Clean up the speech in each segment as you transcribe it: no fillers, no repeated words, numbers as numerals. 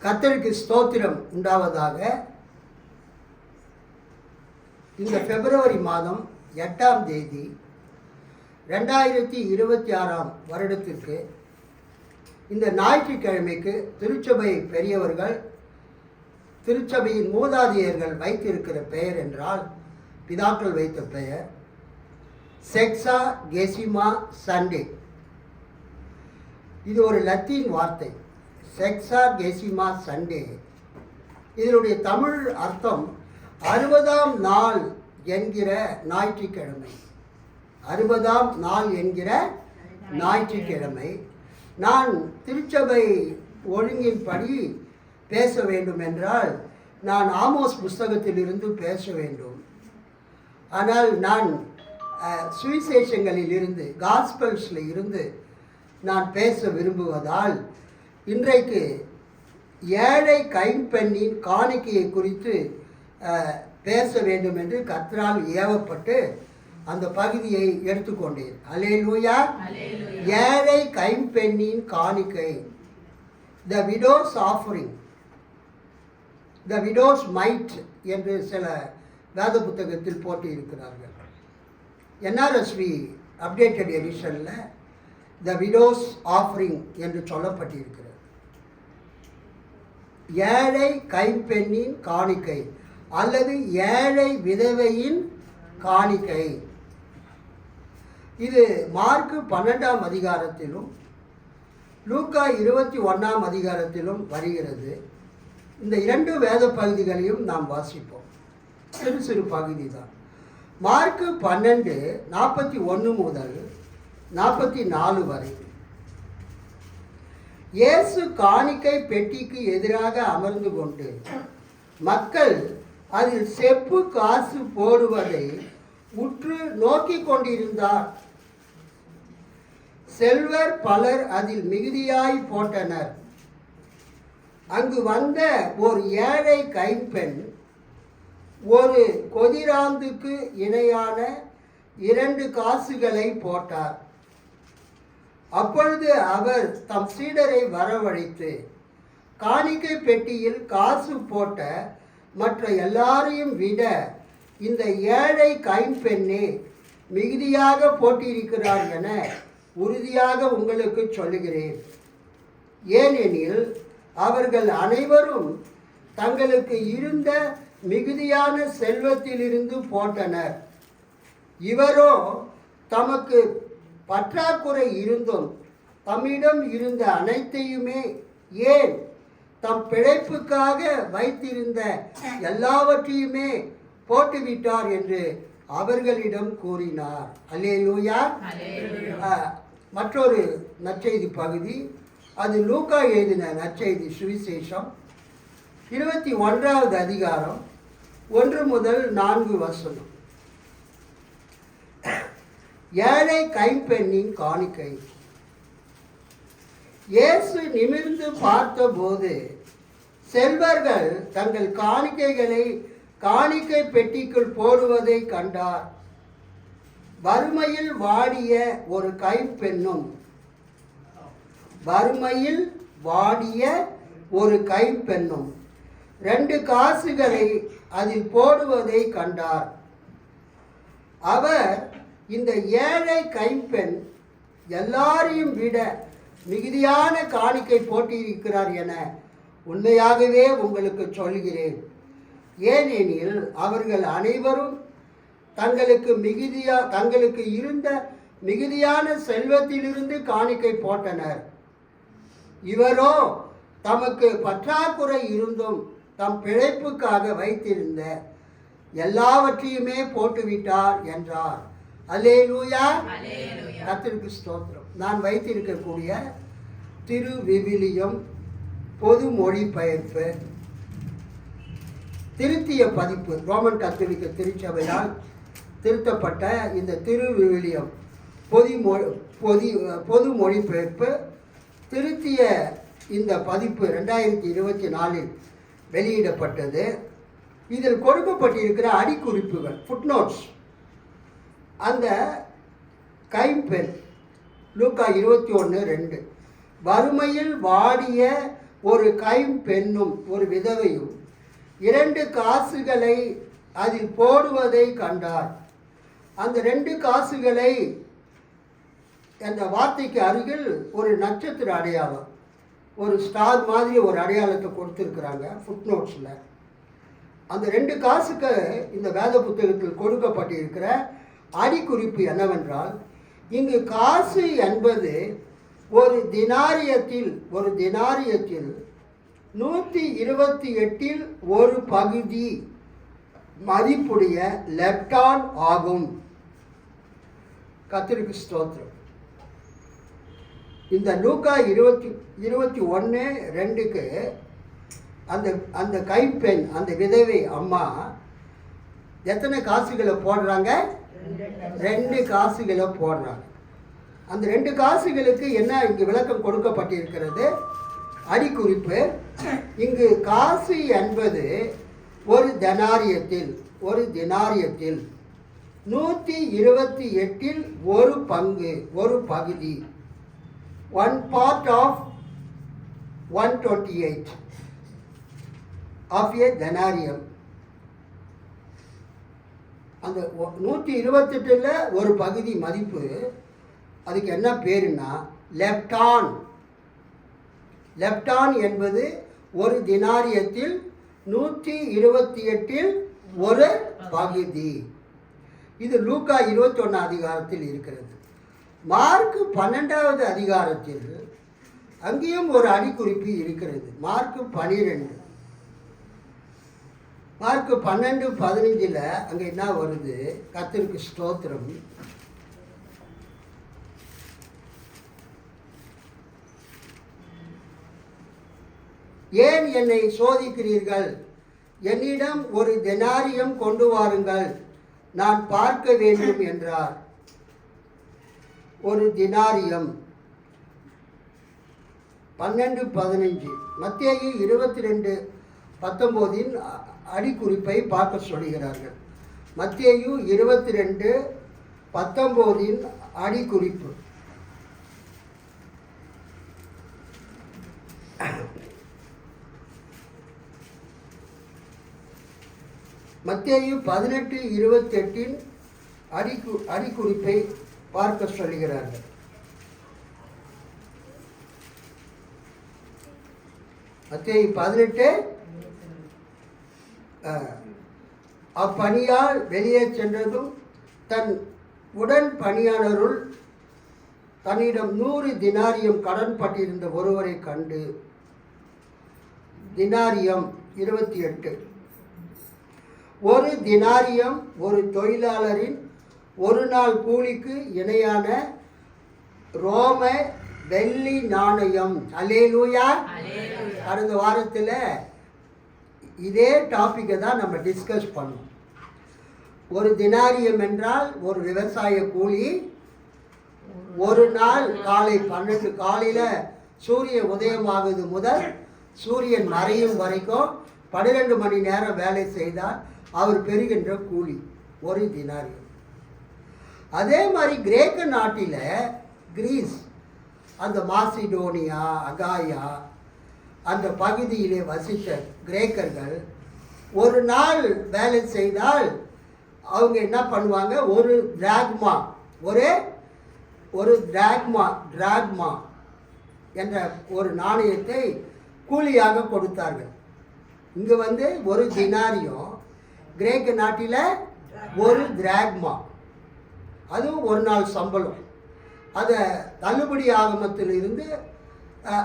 கர்த்தருக்கு ஸ்தோத்திரம் உண்டாவதாக. இந்த பிப்ரவரி மாதம் 8ஆம் தேதி 2026 வருடத்திற்கு இந்த ஞாயிற்றுக்கிழமைக்கு திருச்சபை பெரியவர்கள், திருச்சபையின் மூதாதையர்கள் வைத்திருக்கிற பெயர் என்றால், பிதாக்கள் வைத்த பெயர் செக்ஸாகெசிமா சண்டே. இது ஒரு லத்தீன் வார்த்தை, செக்ஸாகெசிமா சண்டே. இதனுடைய தமிழ் அர்த்தம் 60ஆம் நாள் என்கிற ஞாயிற்றுக்கிழமை. 60ஆம் நாள் என்கிற ஞாயிற்றுக்கிழமை. நான் திருச்சபை ஒழுங்கின்படி பேச வேண்டும் என்றால் நான் ஆமோஸ் புஸ்தகத்திலிருந்து பேச வேண்டும். ஆனால் நான் சுவிசேஷங்களில் இருந்து, காஸ்பல்ஸில் இருந்து நான் பேச விரும்புவதால் இன்றைக்கு ஏழை கைம்பெண்ணின் காணிக்கையை குறித்து பேச வேண்டும் என்று கர்த்தரால் ஏவப்பட்டு அந்த பகுதியை எடுத்துக்கொண்டேன். அல்லேலூயா. ஏழை கைம்பெண்ணின் காணிக்கை, த விடோஸ் ஆஃபரிங், த விடோஸ் மைட் என்று சில வேத புத்தகத்தில் போட்டு இருக்கிறார்கள். NRSV அப்டேட்டட் எடிஷனில் த விடோஸ் ஆஃபரிங் என்று சொல்லப்பட்டிருக்கிறது. ஏழை கைம்பெண்ணின் காணிக்கை அல்லது ஏழை விதவையின் காணிக்கை. இது மார்க்கு 12ஆம் அதிகாரத்திலும் லூக்கா 21ஆம் அதிகாரத்திலும் வருகிறது. இந்த 2 வேத பகுதிகளையும் நாம் வாசிப்போம். சிறு சிறு பகுதி தான். மார்க்கு 12:41 முதல் 44 வரை. இயேசு காணிக்கை பெட்டிக்கு எதிராக அமர்ந்து கொண்டு மக்கள் அதில் செப்பு காசு போடுவதை உற்று நோக்கி கொண்டிருந்தார். செல்வர் பலர் அதில் மிகுதியாய் போட்டனர். அங்கு வந்த ஒரு ஏழை கைம்பெண் ஒரு கொதிராந்துக்கு இணையான 2 காசுகளை போட்டார். அப்பொழுது அவர் தம் சீடரை வரவழைத்து, காணிக்கை பெட்டியில் காசு போட்ட மற்ற எல்லாரையும் விட இந்த ஏழை கைம்பெண்ணே மிகுதியாக போட்டிருக்கிறார் என உறுதியாக உங்களுக்கு சொல்லுகிறேன். ஏனெனில் அவர்கள் அனைவரும் தங்களுக்கு இருந்த மிகுதியான செல்வத்திலிருந்து போட்டனர். இவரோ தமக்கு பற்றாக்குறை இருந்தும் தம்மிடம் இருந்த அனைத்தையுமே, ஏன் தம் பிழைப்புக்காக வைத்திருந்த எல்லாவற்றையுமே போட்டுவிட்டார் என்று அவர்களிடம் கூறினார். அல்லேலூயா. மற்றொரு நற்செய்தி பகுதி, அது லூக்கா எழுதின நற்செய்தி சுவிசேஷம் 21ஆவது அதிகாரம் 1 முதல் 4 வசனம். ஏழை கைம்பெண்ணின் காணிக்கை. இயேசு நிமிர்ந்து பார்த்தபோது செல்வர்கள் தங்கள் காணிக்கைகளை காணிக்கை பெட்டிக்குள் போடுவதை கண்டார். வறுமையில் வாடிய ஒரு கைம்பெண்ணும் 2 காசுகளை அதில் போடுவதை கண்டார். அவர், இந்த ஏழை கைம்பெண் எல்லாரையும் விட மிகுதியான காணிக்கை போட்டிருக்கிறார் என உண்மையாகவே உங்களுக்கு சொல்கிறேன். ஏனெனில் அவர்கள் அனைவரும் தங்களுக்கு இருந்த மிகுதியான செல்வத்திலிருந்து காணிக்கை போட்டனர். இவரோ தமக்கு பற்றாக்குறை இருந்தும் தம் பிழைப்புக்காக வைத்திருந்த எல்லாவற்றையுமே போட்டுவிட்டார் என்றார். அல்லேலூயா. கர்த்தருக்கு ஸ்தோத்திரம். நான் வைத்திருக்கக்கூடிய திரு விவிலியம் பொது மொழிபெயர்ப்பு திருத்திய பதிப்பு, ரோமன் கத்தோலிக்க திருச்சபையால் திருத்தப்பட்ட இந்த திரு விவிலியம் பொது மொழிபெயர்ப்பு திருத்திய இந்த பதிப்பு 2024 வெளியிடப்பட்டது. இதில் கொடுக்கப்பட்டிருக்கிற அடிக்குறிப்புகள், ஃபுட்நோட்ஸ், அந்த கைம்பெண் லூக்கா 21:2 வறுமையில் வாடிய ஒரு கைம்பெண்ணும் ஒரு விதவையும் 2 காசுகளை அதில் போடுவதை கண்டார். அந்த 2 காசுகளை அந்த வார்த்தைக்கு அருகில் ஒரு நட்சத்திர அடையாளம், ஒரு ஸ்டார் மாதிரி ஒரு அடையாளத்தை கொடுத்துருக்குறாங்க ஃபுட்நோட்ஸில். அந்த 2 காசுக்கு இந்த வேத புத்தகத்தில் கொடுக்கப்பட்டிருக்கிற அடிக்குறிப்பு என்னவென்றால், இங்கு காசு என்பது ஒரு தினாரியத்தில் 128 ஒரு பகுதி மதிப்புடைய லெப்டான் ஆகும். கர்த்தருக்கு ஸ்தோத்திரம். இந்த லூக்கா 21:2க்கு அந்த கைப்பெண், அந்த விதவை அம்மா எத்தனை காசுகளை போடுறாங்க? 2 காசுகளை போடுறாங்க. அந்த 2 காசுகளுக்கு என்ன இங்கு விளக்கம் கொடுக்கப்பட்டிருக்கிறது? அடிக்குறிப்பு, இங்கு காசு என்பது ஒரு தினாரியத்தில் 128 ஒரு பங்கு, ஒரு பகுதி, 1 part of 128 of a denarium. அந்த 128ல் ஒரு பகுதி மதிப்பு, அதுக்கு என்ன பேருன்னா லெப்டான். லெப்டான் என்பது ஒரு தினாரியத்தில் 128 ஒரு பகுதி. இது லூக்கா 21 அதிகாரத்தில் இருக்கிறது. மார்க் 12வது அதிகாரத்தில் அங்கேயும் ஒரு அடிக்குறிப்பு இருக்கிறது. மார்க் 12:15 அங்கே என்ன வருது? கர்த்தருக்கு ஸ்தோத்திரம். ஏன் என்னை சோதிக்கிறீர்கள்? என்னிடம் ஒரு தெனாரியம் கொண்டு வாருங்கள், நான் பார்க்க வேண்டும் என்றார். ஒரு தினாரியம் 12:15. மத்தேயு 22:19 அடிக்குறிப்பை பார்க்க சொல்கிறார்கள். மத்தேயு 22:19 அடிக்குறிப்பு. மத்தேயு 18:28 அடிக்குறிப்பை பார்க்க சொல்கிறார்கள். மத்தேயு 18 அப்பணியால் வெளியே சென்றதும் தன் உடன் பணியாளருள் தன்னிடம் 100 தினாரியம் கடன் பட்டிருந்த ஒருவரை கண்டு. தினாரியம் 28. ஒரு தினாரியம் ஒரு தொழிலாளரின் ஒரு நாள் கூலிக்கு இணையான ரோம வெள்ளி நாணயம். அல்லேலூயா. கடந்த வாரத்தில் இதே டாப்பிக்கை தான் நம்ம டிஸ்கஸ் பண்ணோம். ஒரு தினாரியம் என்றால் ஒரு விவசாய கூலி. ஒரு நாள் காலை 12 காலையில் சூரியன் உதயமாகுது முதல் சூரியன் மறையும் வரைக்கும் 12 மணி நேரம் வேலை செய்தால் அவர் பெறுகின்ற கூலி ஒரு தினாரியம். அதே மாதிரி கிரேக்க நாட்டில் கிரீஸ், அந்த மாசிடோனியா, அகாயா அந்த பகுதியிலே வசித்த கிரேக்கர்கள் ஒரு நாள் வேலை செய்தால் அவங்க என்ன பண்ணுவாங்க? ஒரு டிராக்மா, ஒரு டிராக்மா என்ற ஒரு நாணயத்தை கூலியாக கொடுத்தார்கள். இங்கே ஒரு தினாரியம், கிரேக்க நாட்டில் ஒரு டிராக்மா, அதுவும் ஒரு நாள் சம்பளம். அதை தள்ளுபடி ஆகமத்தில் இருந்து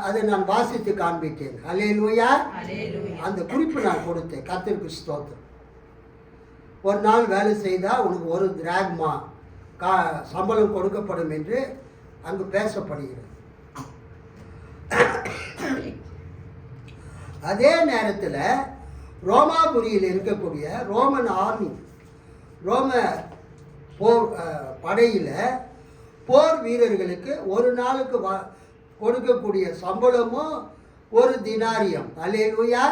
அதை நான் வாசித்து காண்பித்தேன். அல்லேலூயா. அந்த குறிப்பு நான் கொடுத்தேன். கர்த்தருக்கு ஸ்தோத்திரம். ஒரு நாள் வேலை செய்தால் உனக்கு ஒரு டிராக்மா சம்பளம் கொடுக்கப்படும் என்று அங்கு பேசப்படுகிறது. அதே நேரத்தில் ரோமாபுரியில் இருக்கக்கூடிய ரோமன் ஆர்மி, ரோம போர் படையில் போர் வீரர்களுக்கு ஒரு நாளுக்கு கொடுக்கக்கூடிய சம்பளமும் ஒரு தினாரியம். அல்லேலூயா.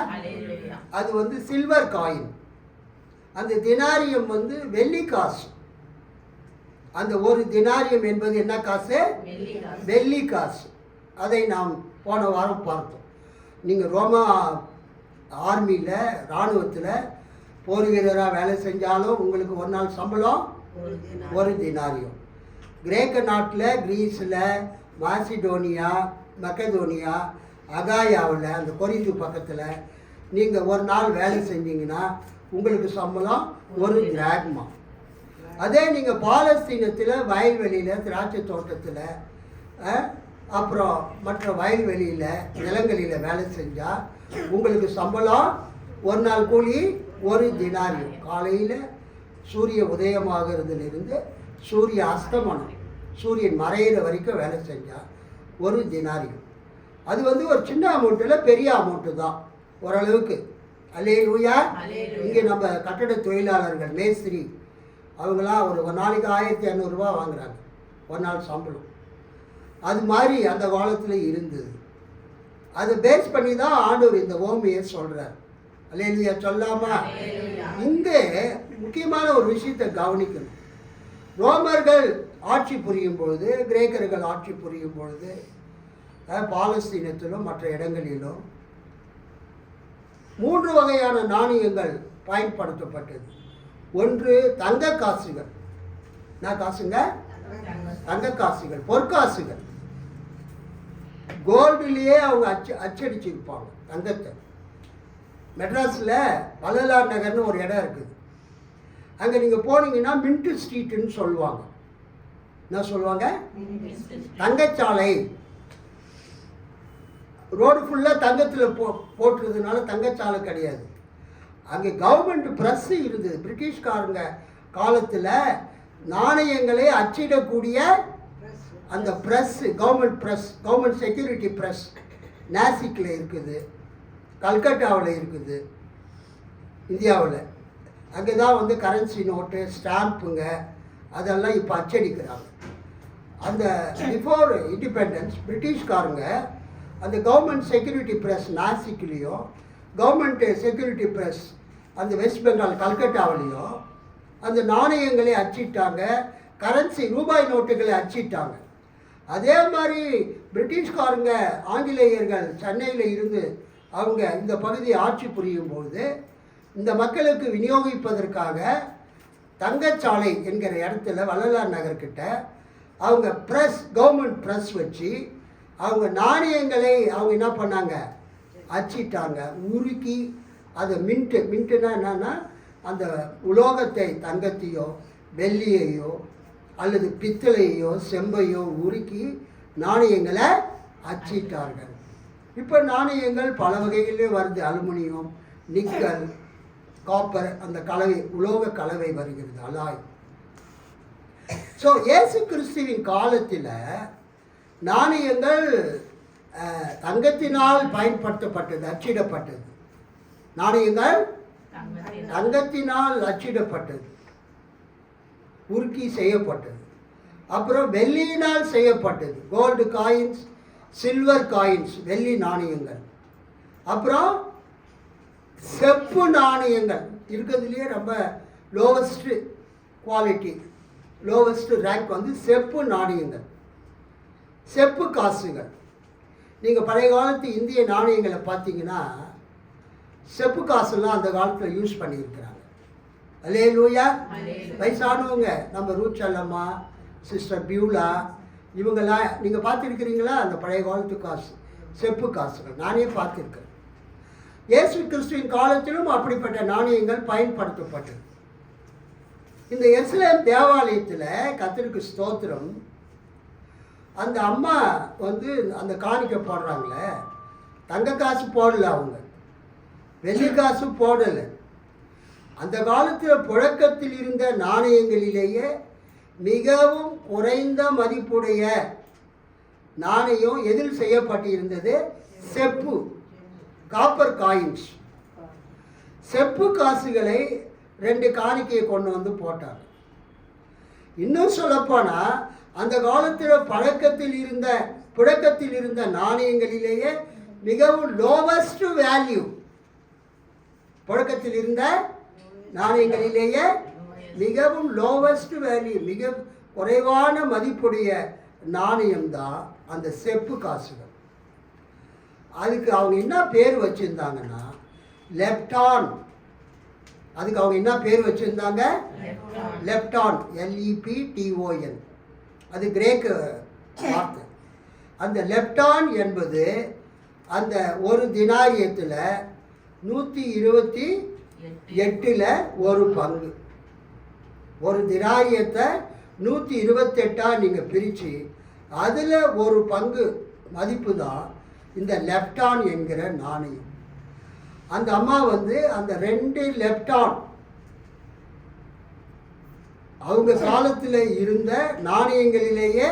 அது சில்வர் காயின். அந்த தினாரியம் வெள்ளி காசு. அந்த ஒரு தினாரியம் என்பது என்ன காசு? வெள்ளி காசு. அதை நாம் போன வாரம் பார்த்தோம். நீங்கள் ரோமா ஆர்மியில் இராணுவத்தில் போர் வீரராக வேலை செஞ்சாலும் உங்களுக்கு ஒரு நாள் சம்பளம் ஒரு தினாரியம். கிரேக்க நாட்டில், கிரீஸில், மாசிடோனியா, மக்கதோனியா, அகாயாவில், அந்த கொரிந்து பக்கத்தில் நீங்கள் ஒரு நாள் வேலை செஞ்சீங்கன்னா உங்களுக்கு சம்பளம் ஒரு திராக்மா. அதே நீங்கள் பாலஸ்தீனத்தில் வயல்வெளியில், திராட்சை தோட்டத்தில், அப்புறம் மற்ற வயல்வெளியில், நிலங்களில் வேலை செஞ்சால் உங்களுக்கு சம்பளம் ஒரு நாள் கூலி ஒரு தினாரியம். காலையில் சூரிய உதயமாகிறதுலேருந்து சூரிய அஸ்தமனம், சூரியன் மறையிற வரைக்கும் வேலை செஞ்சால் ஒரு தினாரியம். அது ஒரு சின்ன அமௌண்ட்டில் பெரிய அமௌண்ட்டு தான் ஓரளவுக்கு. அல்லேலூயா. இங்கே நம்ம கட்டட தொழிலாளர்கள், மேஸ்திரி, அவங்களாம் ஒரு நாளைக்கு 1500 ரூபா வாங்குறாங்க ஒரு நாள் சம்பளம். அது மாதிரி அந்த காலத்தில் இருந்தது. அதை பேஸ் பண்ணி தான் ஆண்டவர் இந்த ஓமையை சொல்கிறார். அல்லேலூயா சொல்லாமா? இங்கே முக்கியமான ஒரு விஷயத்தை கவனிக்கணும். ரோமர்கள் ஆட்சி புரியும் பொழுது, கிரேக்கர்கள் ஆட்சி புரியும் பொழுது, பாலஸ்தீனத்திலும் மற்ற இடங்களிலும் 3 வகையான நாணயங்கள் பயன்படுத்தப்பட்டது. ஒன்று தங்க காசுகள். என்ன காசுங்க? தங்க காசுகள், பொற்காசுகள். கோல்டுலேயே அவங்க அச்சடிச்சிருப்பாங்க தங்கத்தை. மெட்ராஸில் வள்ளலார் நகர்னு ஒரு இடம் இருக்குது. அங்கே நீங்கள் போனீங்கன்னா மின்ட் ஸ்ட்ரீட்டுன்னு சொல்லுவாங்க. என்ன சொல்லுவாங்க? தங்கச்சாலை. ரோடு ஃபுல்லாக தங்கத்தில் போட்டுறதுனால தங்கச்சாலை கிடையாது. அங்கே கவர்மெண்ட் ப்ரெஸ்ஸு இருந்தது. பிரிட்டிஷ்காரங்க காலத்தில் நாணயங்களை அச்சிடக்கூடிய அந்த press, government press, government security press நாசிக்கில் இருக்குது, கல்கட்டாவில் இருக்குது, இந்தியாவில். அங்கே தான் கரன்சி நோட்டு, ஸ்டாம்புங்க அதெல்லாம் இப்போ அச்சடிக்கிறாங்க. அந்த பிஃபோர் இண்டிபெண்டன்ஸ் பிரிட்டிஷ்காரங்க அந்த கவர்மெண்ட் செக்யூரிட்டி ப்ரெஸ் நாசிக்லேயும், கவர்மெண்ட் செக்யூரிட்டி ப்ரெஸ் அந்த வெஸ்ட் பெங்கால் கல்கட்டாவிலையும் அந்த நாணயங்களை அச்சிட்டாங்க, கரன்சி ரூபாய் நோட்டுகளை அச்சிட்டாங்க. அதே மாதிரி பிரிட்டிஷ்காரங்க, ஆங்கிலேயர்கள் சென்னையில் இருந்து அவங்க இந்த பகுதியை ஆட்சி புரியும் பொழுது இந்த மக்களுக்கு விநியோகிப்பதற்காக தங்கச்சாலை என்கிற இடத்துல வள்ளலார் நகர்கிட்ட அவங்க ப்ரெஸ், கவர்மெண்ட் ப்ரெஸ் வச்சு அவங்க நாணயங்களை அவங்க என்ன பண்ணாங்க? அச்சிட்டாங்க, உருக்கி அதை மின்ட்டுனா என்னன்னா அந்த உலோகத்தை, தங்கத்தையோ வெள்ளியையோ அல்லது பித்தளையோ செம்பையோ உருக்கி நாணயங்களை அச்சிட்டார்கள். இப்போ நாணயங்கள் பல வகைகளிலே வருது. அலுமினியம், நிக்கல், காப்பர், அந்த கலவை, உலோக கலவை வருகிறது, அலாய். ஸோ இயேசு கிறிஸ்துவின் காலத்தில் நாணயங்கள் தங்கத்தினால் பயன்படுத்தப்பட்டது, அச்சிடப்பட்டது. நாணயங்கள் தங்கத்தினால் அச்சிடப்பட்டது, உருக்கி செய்யப்பட்டது. அப்புறம் வெள்ளியினால் செய்யப்பட்டது, கோல்டு காயின்ஸ், சில்வர் காயின்ஸ், வெள்ளி நாணயங்கள். அப்புறம் செப்பு நாணயங்கள் இருக்கிறதுலேயே ரொம்ப லோவஸ்ட்டு குவாலிட்டி, லோவஸ்ட்டு ரேங்க் செப்பு நாணயங்கள், செப்பு காசுகள். நீங்கள் பழைய காலத்து இந்திய நாணயங்களை பார்த்தீங்கன்னா செப்பு காசுலாம் அந்த காலத்தில் யூஸ் பண்ணியிருக்கிறாங்க. அல்லேலூயா. வயசானவங்க நம்ம ரூச்சல்லம்மா, சிஸ்டர் பியூலா, இவங்கெல்லாம் நீங்கள் பார்த்துருக்கிறீங்களா? அந்த பழைய காலத்து காசு, செப்பு காசுகள் நானே பார்த்துருக்கேன். இயேசு கிறிஸ்துவின் காலத்திலும் அப்படிப்பட்ட நாணயங்கள் பயன்படுத்தப்பட்டது. இந்த எருசலேம் தேவாலயத்தில் கர்த்தருக்கு ஸ்தோத்திரம், அந்த அம்மா அந்த காணிக்கை போடுறாங்களே, தங்க காசு போடலை, அவங்க வெள்ளி காசு போடலை. அந்த காலத்தில் புழக்கத்தில் இருந்த நாணயங்களிலேயே மிகவும் குறைந்த மதிப்புடைய நாணயம் எதில் செய்யப்பட்டிருந்தது? செப்பு, காப்பர் காயின்ஸ். செப்பு காசுகளை 2 காணிக்கையை கொண்டு போட்டாங்க. இன்னும் சொல்லப்போனால் அந்த காலத்தில் புழக்கத்தில் இருந்த நாணயங்களிலேயே மிகவும் லோவஸ்ட் வேல்யூ, புழக்கத்தில் இருந்த நாணயங்களிலேயே மிகவும் லோவஸ்ட் வேல்யூ, மிக குறைவான மதிப்புடைய நாணயம்தான் அந்த செப்பு காசுகள். அதுக்கு அவங்க என்ன பேர் வச்சுருந்தாங்கன்னா லெப்டான். அதுக்கு அவங்க என்ன பேர் வச்சுருந்தாங்க? லெப்டான், LEPTON. அது கிரேக்க வார்த்தை. அந்த லெப்டான் என்பது அந்த ஒரு தினாரியத்தில் 128 ஒரு பங்கு. ஒரு தினாரியத்தை 128 நீங்கள் பிரித்து அதில் ஒரு பங்கு மதிப்பு தான் இந்த லெப்டான் என்கிற நாணயம். அந்த அம்மா வந்து அந்த 2 லெப்டான் அவங்க காலத்தில் இருந்த நாணயங்களிலேயே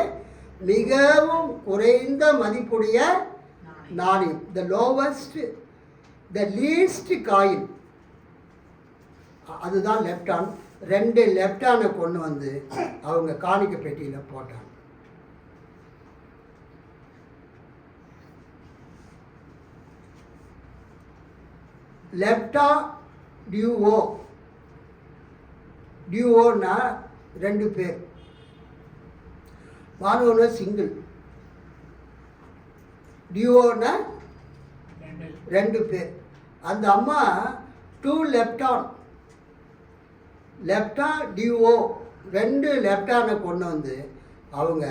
மிகவும் குறைந்த மதிப்புடைய நாணயம், த லீஸ்ட் காயின், அதுதான் லெப்டான். 2 லெப்டானை கொண்டு வந்து அவங்க காணிக்கை பெட்டியில் போட்டாங்க. லெப்டா டியூஓன்னா 2 பேர், மாணவன சிங்கிள். டியூஓன்னா 2 பேர். அந்த அம்மா 2 லெப்டான், லெப்டா டியூஓ 2 லெப்டானை கொண்டு வந்து அவங்க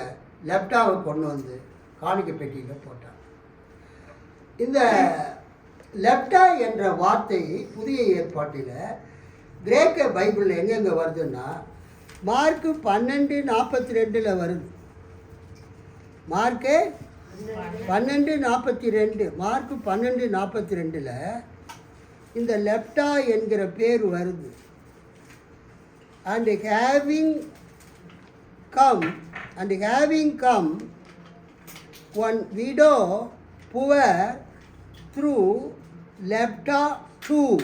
லெப்டாவை கொண்டு வந்து காணிக்கை பெட்டியில் போட்டாங்க. இந்த லெப்டா என்ற வார்த்தை புதிய ஏற்பாட்டில் கிரேக்க பைபிளில் எங்கெங்கே வருதுன்னா மார்க்கு 12:42 வருது. மார்க்கு 12:42, மார்க்கு 12:42 இந்த லெப்டா என்கிற பேர் வருது. and having come one widow poor through Lepta too,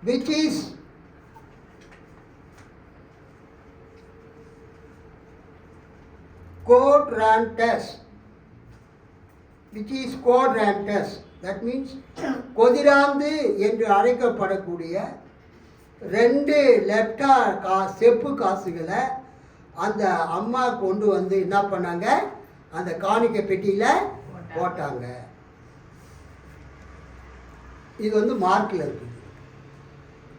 which is quadrantes, that means கொதிராந்து என்று அழைக்கப்படக்கூடிய 2 லெப்டா செப்பு காசுகளை அந்த அம்மா கொண்டு வந்து என்ன பண்ணாங்க, அந்த காணிக்கை பெட்டியில் போட்டாங்க. இது வந்து மார்க்கில் இருக்குது.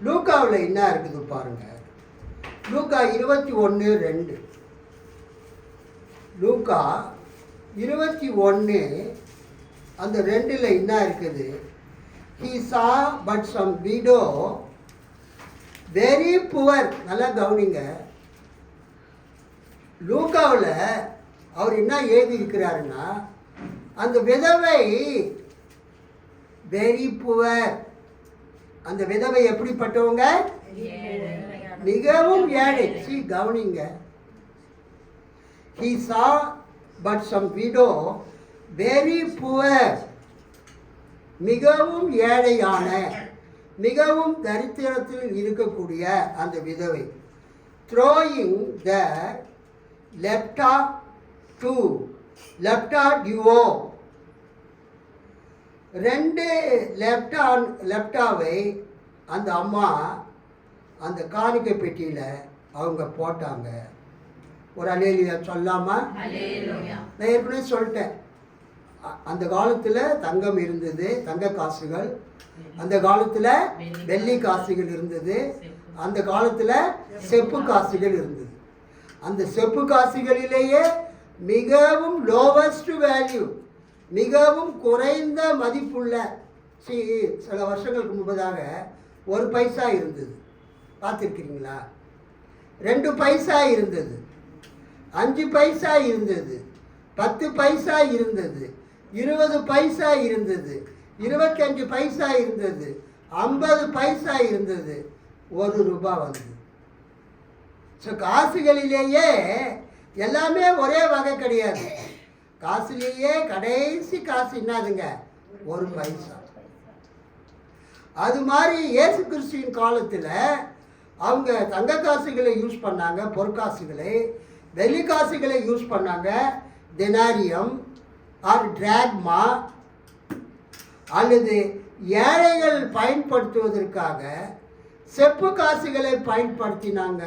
லூக்காவில் என்ன இருக்குது பாருங்க. லூக்கா 21:2, லூக்கா 21 அந்த 2ல் என்ன இருக்குது? he saw but some widow very poor. நல்லா கவனிங்க. லூக்காவில் அவர் என்ன எழுதி இருக்கிறாருன்னா அந்த விதவை வெரி புவர். அந்த விதவை எப்படிப்பட்டவங்க? மிகவும் ஏழை. கவனிங்க. he saw but some widow very poor, மிகவும் ஏழையான, மிகவும் தரித்திரத்தில் இருக்கக்கூடிய அந்த விதவை throwing the lepta duo, 2 லெப்டாவை அந்த அம்மா அந்த காணிக்கை பெட்டியில் அவங்க போட்டாங்க. ஒரு அல்லேலூயா சொல்லாமா? நான் ஏற்கனவே சொல்லிட்டேன், அந்த காலத்தில் தங்கம் இருந்தது, தங்க காசுகள். அந்த காலத்தில் வெள்ளி காசுகள் இருந்தது. அந்த காலத்தில் செப்பு காசுகள் இருந்தது. அந்த செப்பு காசுகளிலேயே மிகவும் லோவஸ்ட் வேல்யூ, மிகவும் குறைந்த மதிப்புள்ள, சில வருஷங்களுக்கு முன்பதாக 1 பைசா இருந்தது. பார்த்துருக்கிறீங்களா? 2 பைசா இருந்தது, 5 பைசா இருந்தது, 10 பைசா இருந்தது, 20 பைசா இருந்தது, 25 பைசா இருந்தது, 50 பைசா இருந்தது, 1 ரூபாய் வந்தது. ஸோ காசுகளிலேயே எல்லாமே ஒரே வகை கிடையாது. காசுலேயே கடைசி காசு என்னதுங்க? 1 பைசா. அது மாதிரி இயேசு கிறிஸ்துவின் காலத்தில் அவங்க தங்க காசுகளை யூஸ் பண்ணாங்க, பொற்காசுகளை. வெள்ளி காசுகளை யூஸ் பண்ணாங்க, தெனாரியம் ஆர் டிராக்மா. அல்லது ஏழைகள் பயன்படுத்துவதற்காக செப்பு காசுகளை பயன்படுத்தினாங்க.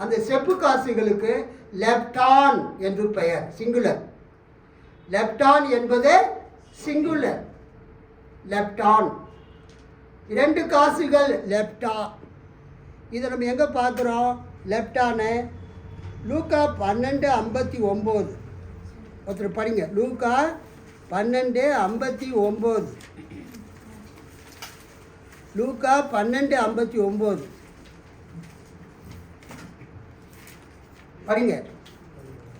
அந்த செப்பு காசுகளுக்கு லெப்டான் என்று பெயர், சிங்குலர். லெஃப்ட் ஆன் என்பது சிங்குலர். லெஃப்ட் ஆன் 2 காசுகள் லெஃப்டா. இதை நம்ம எங்கே பார்க்குறோம்? லெஃப்ட் ஆனு லூக்கா 12:59. ஒருத்தர் படிங்க. லூக்கா 12:59. லூக்கா 12:59 படிங்க.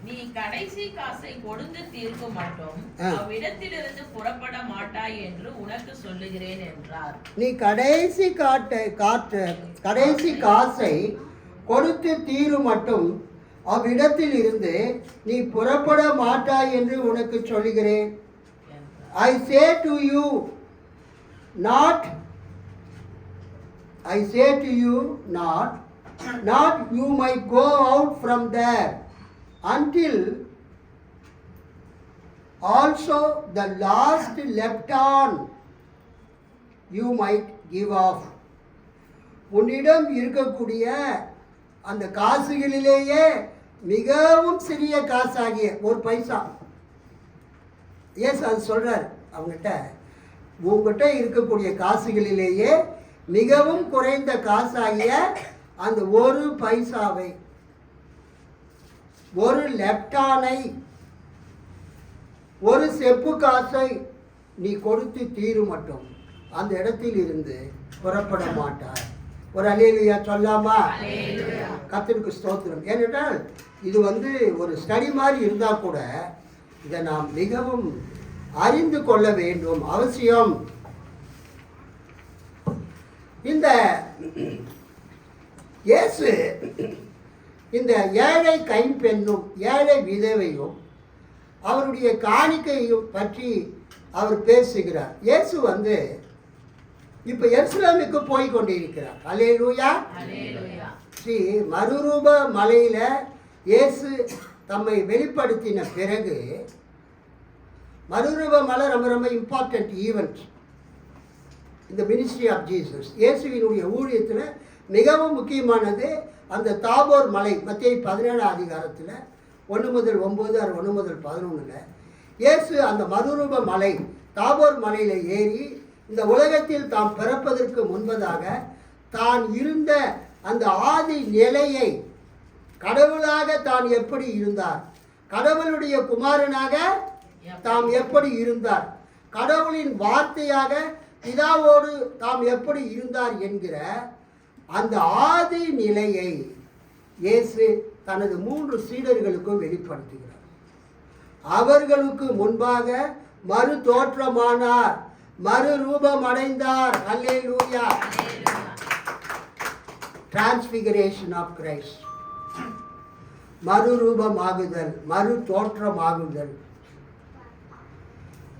நீ கடைசி காசை கொடுத்து தீர்க்க மாட்டோம், அவ்விடத்திலிருந்து புறப்பட மாட்டாய் என்று உனக்கு சொல்லுகிறேன் என்றார். நீ கடைசி காசை கொடுத்து தீரு மட்டும் அவ்விடத்தில் இருந்து நீ புறப்பட மாட்டாய் என்று உனக்கு சொல்லுகிறேன். I say to you not you might go out from there until also the last left on you might give off. உன்னிடம் இருக்கக்கூடிய அந்த காசுகளிலேயே மிகவும் சிறிய காசாகிய 1 பைசா. அது சொல்றார் அவங்ககிட்ட, உங்ககிட்ட இருக்கக்கூடிய காசுகளிலேயே மிகவும் குறைந்த காசாகிய அந்த 1 பைசாவை, 1 லெப்டானை, 1 செப்பு காசை நீ கொடுத்து தீரு மட்டும் அந்த இடத்தில் இருந்து புறப்பட மாட்டார். ஒரு அல்லேலூயா சொல்லாமா? கர்த்தருக்கு ஸ்தோத்திரம். ஏனென்றால் இது ஒரு ஸ்டடி மாதிரி இருந்தால் கூட இதை நாம் மிகவும் அறிந்து கொள்ள வேண்டும், அவசியம். இந்த இயேசு இந்த ஏழை கைம்பெண்ணும் ஏழை விதவையும் அவருடைய காணிக்கையும் பற்றி அவர் பேசுகிறார். இயேசு இப்போ எருசலேமுக்கு போய் கொண்டிருக்கிறார். அல்லேலூயா. மறுரூப மலையில் இயேசு தம்மை வெளிப்படுத்தின பிறகு, மறுரூப மலை ரொம்ப ரொம்ப இம்பார்ட்டன்ட் ஈவெண்ட் இந்த மினிஸ்ட்ரி ஆஃப் ஜீசஸ். இயேசுவினுடைய ஊழியத்தில் மிகவும் முக்கியமானது அந்த தாபோர் மலை. மத்தேயு 17ஆம் அதிகாரத்தில் 1 முதல் 9 or 1 முதல் 11 இயேசு அந்த மறுரூப மலை தாபோர் மலையில் ஏறி இந்த உலகத்தில் தாம் பிறப்பதற்கு முன்பதாக தான் இருந்த அந்த ஆதி நிலையை, கடவுளாக தான் எப்படி இருந்தார், கடவுளுடைய குமாரனாக தாம் எப்படி இருந்தார், கடவுளின் வார்த்தையாக பிதாவோடு தாம் எப்படி இருந்தார் என்கிற அந்த ஆதி நிலையை இயேசு தனது 3 சீடர்களுக்கும் வெளிப்படுத்துகிறார். அவர்களுக்கு முன்பாக மறு தோற்றமானார், மறுரூபம் அடைந்தார். அல்லேலூயா. Transfiguration of Christ. மறுரூபமாகுதல், மறு தோற்றமாகுதல்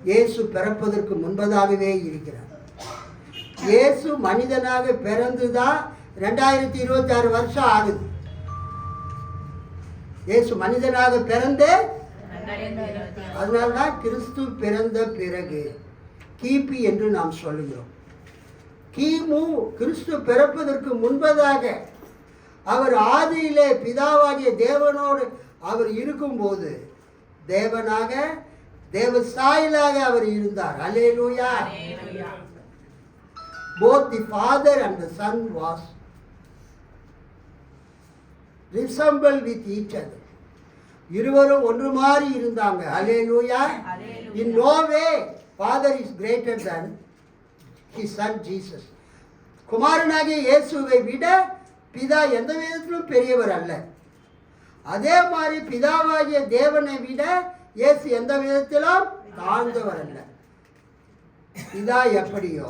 இயேசு பிறப்பதற்கு முன்பதாகவே இருக்கிறார். இயேசு மனிதனாக பிறந்துதான் 2026 வருஷம் ஆகுது. இயேசு மனிதனாக பிறந்து, அதனால்தான் கிறிஸ்து பிறந்த பிறகு கிபி என்று நாம் சொல்லுகிறோம். கிமு கிறிஸ்து பிறப்பதற்கு முன்பதாக அவர் ஆதியிலே பிதாவாகிய தேவனோடு அவர் இருக்கும்போது தேவனாக, தேவ சாயலாக அவர் இருந்தார். அல்லேலூயா. Both the Father and the Son was resembled with each other. இருவரும் ஒன்று மாதிரி இருந்தாங்க. அல்லேலூயா. In no way Father is greater than his son Jesus. குமாரனாகிய இயேசுவை விட பிதா எந்த விதத்திலும் பெரியவர் அல்ல. அதே மாதிரி பிதாவாகிய தேவனை விட இயேசு எந்த விதத்திலும் தாழ்ந்தவர் அல்ல. பிதா எப்படியோ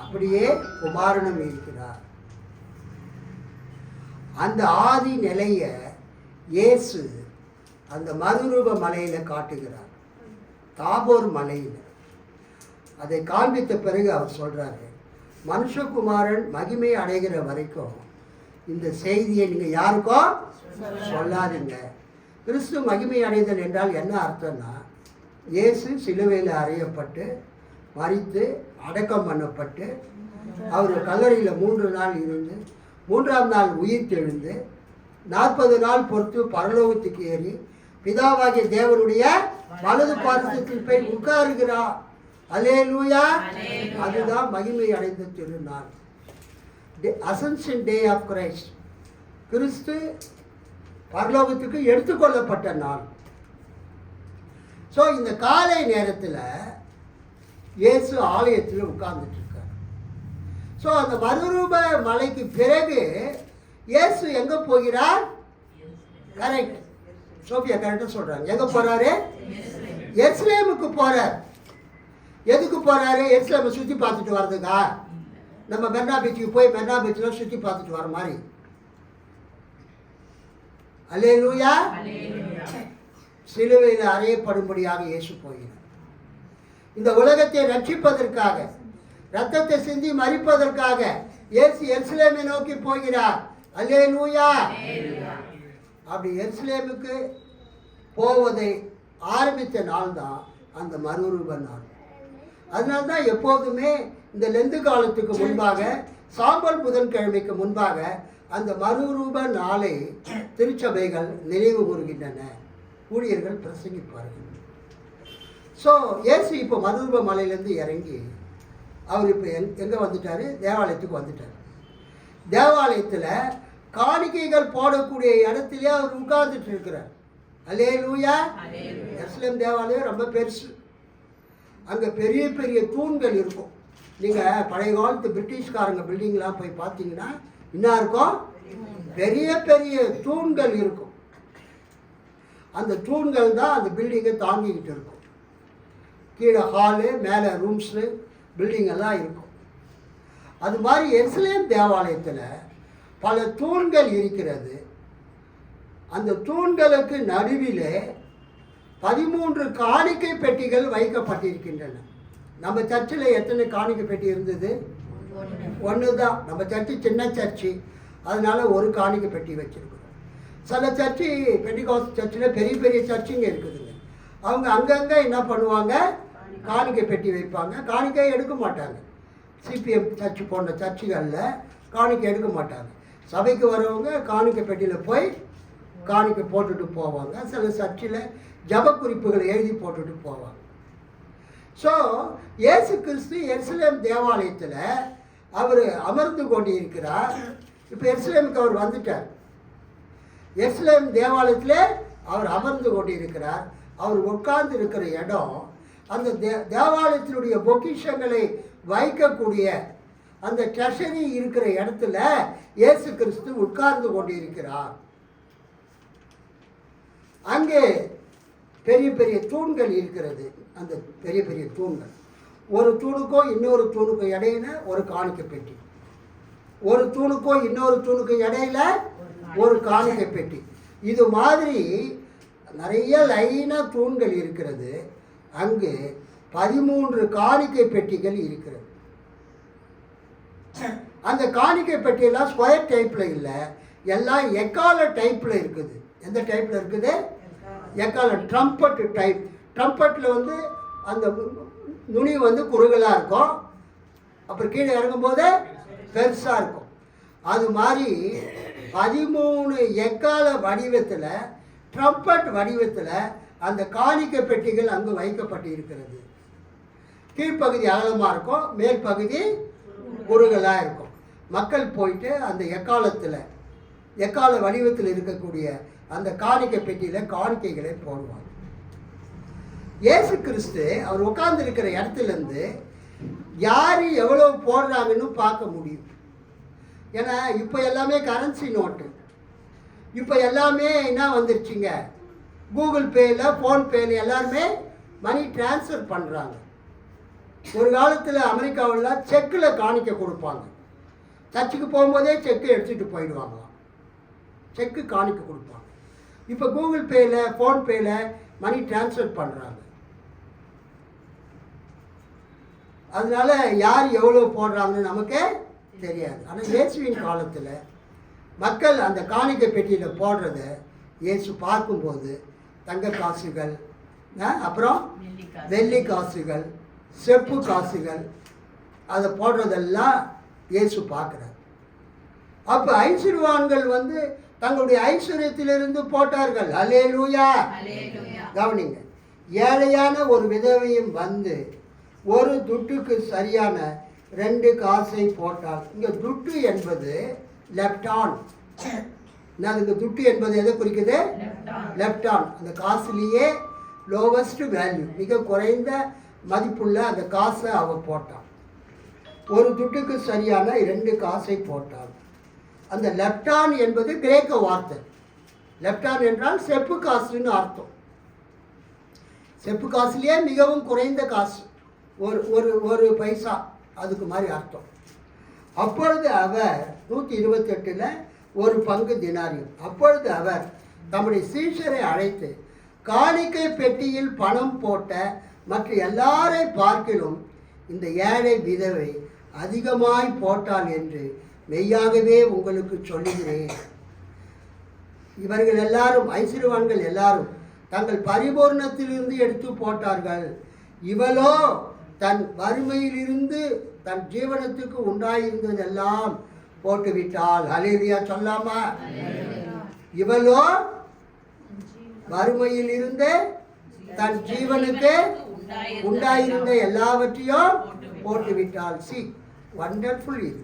அப்படியே குமாரனும் இருக்கிறார். அந்த ஆதி நிலையை இயேசு அந்த மறுரூப மலையில் காட்டுகிறார், தாபோர் மலையில். அதை காண்பித்த பிறகு அவர் சொல்றாரு, மனுஷகுமாரன் மகிமை அடைகிற வரைக்கும் இந்த செய்தியை நீங்கள் யாருக்கும் சொல்லாதீங்க. கிறிஸ்து மகிமை அடைதல் என்றால் என்ன அர்த்தம்னா, இயேசு சிலுவையில் அறையப்பட்டு மரித்து அடக்கம் பண்ணப்பட்டு அவர் கல்லறையில் 3 நாள் இருந்து 3ஆம் நாள் உயிர் தெழுந்து 40 நாள் பொறுத்து பரலோகத்துக்கு ஏறி பிதாவாகிய தேவனுடைய வலது பாரசத்தில் போய் உட்காருகிறார். அல்லேலூயா. அதுதான் மகிமை அடைந்த திருநாள், அசென்ஷன் டே ஆஃப் கிரைஸ்ட். கிறிஸ்து பரலோகத்துக்கு எடுத்துக்கொள்ளப்பட்ட நாள். ஸோ இந்த காலை நேரத்தில் இயேசு ஆலயத்தில் உட்கார்ந்துட்டு இருக்கார். ஸோ அந்த மறுரூப மலைக்கு பிறகு இயேசு எங்கே போகிறார்? கரெக்ட், சோபியா கரெக்டாக சொல்கிறாங்க. எங்கே போகிறாரு? எருசலேமுக்கு போகிறார். எதுக்கு போகிறாரு? எருசலேமை சுற்றி பார்த்துட்டு வர்றதுக்கா? நம்ம மெரினா பீச்சுக்கு போய் மெரினா பீச்சில் சுற்றி பார்த்துட்டு வர மாதிரி. அல்லேலூயா. சிலுவையில் அறையப்படும்படியாக இயேசு போகிறார். இந்த உலகத்தை ரட்சிப்பதற்காக, ரத்தத்தை சிந்தி மரிப்பதற்காக இயேசு எருசலேமை நோக்கி போகிறார். அல்லேலூயா. அப்படி எருசலேமுக்கு போவதை ஆரம்பித்த நாள் தான் அந்த மறுரூப நாள். அதனால்தான் எப்போதுமே இந்த லெந்து காலத்துக்கு முன்பாக, சாம்பல் புதன்கிழமைக்கு முன்பாக அந்த மறுரூப நாளை திருச்சபைகள் நினைவு கூறுகின்றன, ஊழியர்கள் பிரசங்கிப்பார்கள். ஸோ இயேசு இப்போ மறுரூப மலையிலேருந்து இறங்கி அவர் இப்போ எங்கே வந்துட்டார்? தேவாலயத்துக்கு வந்துட்டார். தேவாலயத்தில் காணிக்கைகள் போடக்கூடிய இடத்துலேயே அவர் உட்கார்ந்துட்டு இருக்கிறார். அல்லேலூயா. எருசலேம் தேவாலயம் ரொம்ப பெருசு. அங்கே பெரிய பெரிய தூண்கள் இருக்கும். நீங்கள் பழைய காலத்து பிரிட்டிஷ்காரங்க பில்டிங்லாம் போய் பார்த்தீங்கன்னா என்ன இருக்கும்? பெரிய பெரிய தூண்கள் இருக்கும். அந்த தூண்கள் தான் அந்த பில்டிங்கை தாங்கிக்கிட்டு இருக்கும். கீழே ஹாலு, மேலே ரூம்ஸு, பில்டிங் எல்லாம் இருக்கும். அது மாதிரி எருசலேம் தேவாலயத்தில் பல தூண்கள் இருக்கிறது. அந்த தூண்களுக்கு நடுவிலே 13 காணிக்கை பெட்டிகள் வைக்கப்பட்டிருக்கின்றன. நம்ம சர்ச்சில் எத்தனை காணிக்கை பெட்டி இருந்தது? ஒன்று தான். நம்ம சர்ச்சு சின்ன சர்ச்சு, அதனால ஒரு காணிக்கை பெட்டி வச்சுருக்கிறோம். சில சர்ச்சு, பெண்டிகாஸ்ட் சர்ச்சில் பெரிய பெரிய சர்ச்சுங்க இருக்குதுங்க. அவங்க அங்கங்கே என்ன பண்ணுவாங்க? காணிக்கை பெட்டி வைப்பாங்க. காணிக்கை எடுக்க மாட்டாங்க. சிபிஎம் சர்ச்சு போன்ற சர்ச்சுகளில் காணிக்கை எடுக்க மாட்டாங்க. சபைக்கு வரவங்க காணிக்கை பெட்டியில் போய் காணிக்கை போட்டுட்டு போவாங்க. சில சர்ச்சில் ஜப குறிப்புகளை எழுதி போட்டுட்டு போவாங்க. ஸோ இயேசு கிறிஸ்து எருசலேம் தேவாலயத்தில் அவர் அமர்ந்து கொண்டு இருக்கிறார். இப்போ எருசலேமுக்கு அவர் வந்துட்டார். எருசலேம் தேவாலயத்தில் அவர் அமர்ந்து கொண்டு இருக்கிறார். அவர் உட்கார்ந்து இருக்கிற இடம் அந்த தேவாலயத்தினுடைய பொக்கிஷங்களை வைக்கக்கூடிய அந்த ட்ரெஷரி இருக்கிற இடத்துல இயேசு கிறிஸ்து உட்கார்ந்து கொண்டு இருக்கிறார். அங்கே பெரிய பெரிய தூண்கள் இருக்கிறது. அந்த பெரிய பெரிய தூண்கள், ஒரு தூணுக்கோ இன்னொரு தூணுக்கோ இடையில ஒரு காணிக்கை பெட்டி, ஒரு தூணுக்கோ இன்னொரு தூணுக்கு இடையில ஒரு காணிக்கை பெட்டி. இது மாதிரி நிறைய லைனாக தூண்கள் இருக்கிறது. அங்கு 13 காணிக்கை பெட்டிகள் இருக்கிறது. அந்த காணிக்கை பெட்டியெல்லாம் ஸ்கொயர் டைப்பில் இல்லை, எல்லாம் எக்கால டைப்பில் இருக்குது. எந்த டைப்பில் இருக்குது? எக்கால, ட்ரம்பட் டைப். ட்ரம்பட்டில் வந்து அந்த நுனி வந்து குறுகலாக இருக்கும், அப்புறம் கீழே இறங்கும்போது பெருசாக இருக்கும். அது மாதிரி 13 எக்கால வடிவத்தில், ட்ரம்பட் வடிவத்தில் அந்த காணிக்கை பெட்டிகள் அங்கு வைக்கப்பட்டு இருக்கிறது. கீழ்ப்பகுதி அகலமாக இருக்கும், மேல் பகுதி குறுகலாக இருக்கும். மக்கள் போயிட்டு அந்த எக்கால வடிவத்தில் இருக்கக்கூடிய அந்த காணிக்கை பெட்டியில் காணிக்கைகளை போடுவாங்க. இயேசு கிறிஸ்து அவர் உட்கார்ந்து இருக்கிற இடத்துலேருந்து யார் எவ்வளோ போடுறாங்கன்னு பார்க்க முடியும். ஏன்னா இப்போ எல்லாமே கரன்சி நோட்டு. இப்போ எல்லாமே என்ன வந்துருச்சுங்க, கூகுள் பேயில், ஃபோன்பேயில் எல்லாருமே மணி டிரான்ஸ்ஃபர் பண்ணுறாங்க. ஒரு காலத்தில் அமெரிக்காவில் செக்கில் காணிக்க கொடுப்பாங்க. சர்ச்சுக்கு போகும்போதே செக்கு எடுத்துகிட்டு போயிடுவாங்களாம், செக்கு காணிக்க கொடுப்பாங்க. இப்போ கூகுள் பேயில், ஃபோன்பேயில் மணி டிரான்ஸ்ஃபர் பண்ணுறாங்க. அதனால யார் எவ்வளோ போடுறாங்கன்னு நமக்கு தெரியாது. ஆனால் இயேசுவின் காலத்தில் மக்கள் அந்த காணிக்கை பெட்டியில் போடுறத இயேசு பார்க்கும்போது தங்க காசுகள், அப்புறம் வெள்ளி காசுகள், செப்பு காசுகள், அதை போடுறதெல்லாம் இயேசு பார்க்குறார். அப்போ ஐஸ்வர்வான்கள் வந்து தங்களுடைய ஐஸ்வர்யத்திலிருந்து போட்டார்கள். அல்லேலூயா. அல்லேலூயா. கவனிங்க, ஏழையான ஒரு விதவையும் வந்து ஒரு துட்டுக்கு சரியான 2 காசை போட்டாள். இங்கே துட்டு என்பது லெப்டான். அதுக்கு துட்டு என்பது எதை குறிக்குது? லெப்டான். அந்த காசுலேயே லோவஸ்ட் வேல்யூ, மிக குறைந்த மதிப்புள்ள அந்த காசை அவள் போட்டாள். ஒரு துட்டுக்கு சரியான 2 காசை போட்டாள். அந்த லெப்டான் என்பது கிரேக்க வார்த்தை. லெப்டான் என்றால் செப்பு காசுன்னு அர்த்தம். செப்பு காசுலேயே மிகவும் குறைந்த காசு, ஒரு பைசா, அதுக்கு மாதிரி அர்த்தம். அப்பொழுது அவர் 128ல் ஒரு பங்கு தினாரியம். அப்பொழுது அவர் தம்முடைய சீஷரை அழைத்து, காணிக்கை பெட்டியில் பணம் போட்ட மற்ற எல்லாரை பார்க்கிலும் இந்த ஏழை விதவை அதிகமாய் போட்டாள் என்று மெய்யாகவே உங்களுக்கு சொல்லுகிறேன். இவர்கள் எல்லாரும், ஐஸ்வர்யவான்கள் எல்லாரும் தங்கள் பரிபூர்ணத்திலிருந்து எடுத்து போட்டார்கள். இவளோ தன் வறுமையிலிருந்து தன் ஜீவனத்துக்கு உண்டாயிருந்ததெல்லாம் போட்டுவிட்டாள். அல்லேலூயா சொல்லாமா? இவளோ வறுமையில் இருந்து தன் ஜீவனுக்கு உண்டாயிருந்த எல்லாவற்றையும் போட்டுவிட்டாள். C, wonderful. இது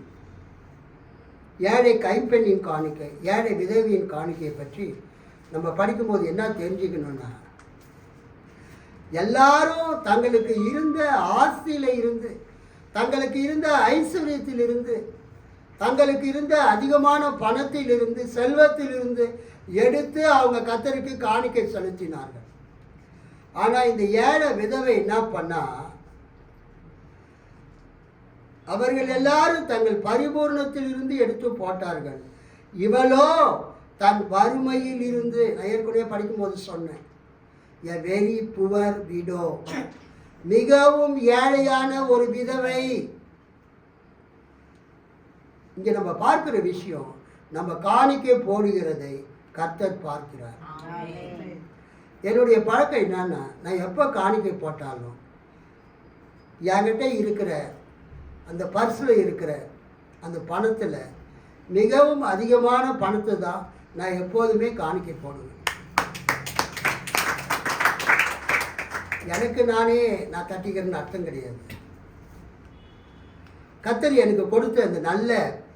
ஏழை கைப்பெண்ணின் காணிக்கை, ஏழை விதவியின் காணிக்கையை பற்றி நம்ம படிக்கும்போது என்ன தெரிஞ்சுக்கணும்னா, எல்லாரும் தங்களுக்கு இருந்த ஆஸ்தியில் இருந்து, தங்களுக்கு இருந்த ஐஸ்வர்யத்திலிருந்து, தங்களுக்கு இருந்த அதிகமான பணத்திலிருந்து, செல்வத்திலிருந்து எடுத்து அவங்க கர்த்தருக்கு காணிக்கை செலுத்தினார்கள். ஆனால் இந்த ஏழை விதவை என்ன பண்ணா, அவர்கள் எல்லாரும் தங்கள் பரிபூர்ணத்தில் இருந்து எடுத்து போட்டார்கள். இவளோ தன் வறுமையில் இருந்து, நான் ஏற்கனவே படிக்கும்போது சொன்னேன், எ வெரி புவர் விடோ, மிகவும் ஏழையான ஒரு விதவை. இங்கே நம்ம பார்க்கிற விஷயம், நம்ம காணிக்கை போடுகிறதை கர்த்தர் பார்க்கிறார். என்னுடைய பழக்கம் என்னன்னா, நான் எப்போ காணிக்கை போட்டாலும் என்கிட்ட இருக்கிற அந்த பர்ஸில் இருக்கிற அந்த பணத்தில் மிகவும் அதிகமான பணத்தை தான் நான் எப்போதுமே காணிக்கை போடுவேன். எனக்கு நானே நான் தட்டிக்கிறேன்னு அர்த்தம் கிடையாது. கர்த்தர் எனக்கு கொடுத்த அந்த நல்ல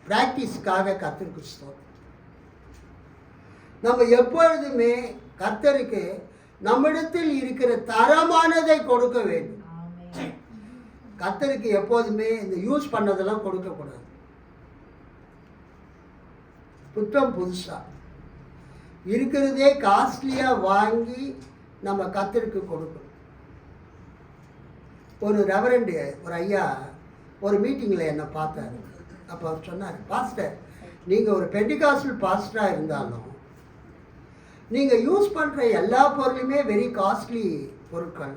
பிராக்டிஸ்க்காக கர்த்தருக்கு ஸ்தோத்திரம். நம்ம எப்பொழுதுமே கர்த்தருக்கு நம்மிடத்தில் இருக்கிற தரமானதை கொடுக்க வேண்டும். கர்த்தருக்கு எப்போதுமே இந்த யூஸ் பண்ணதெல்லாம் கொடுக்கக்கூடாது. புத்தம் புதுசாக இருக்கிறதே காஸ்ட்லியாக வாங்கி நம்ம கர்த்தருக்கு கொடுக்கணும். ஒரு ரெவரண்டு, ஒரு ஐயா ஒரு மீட்டிங்கில் என்னை பார்த்தாரு. அப்போ அவர் சொன்னார், பாஸ்டர், நீங்கள் ஒரு பெண்டிகாஸ்டல் பாஸ்டராக இருந்தாலும் நீங்கள் யூஸ் பண்ணுற எல்லா பொருளுமே வெரி காஸ்ட்லி பொருட்கள்.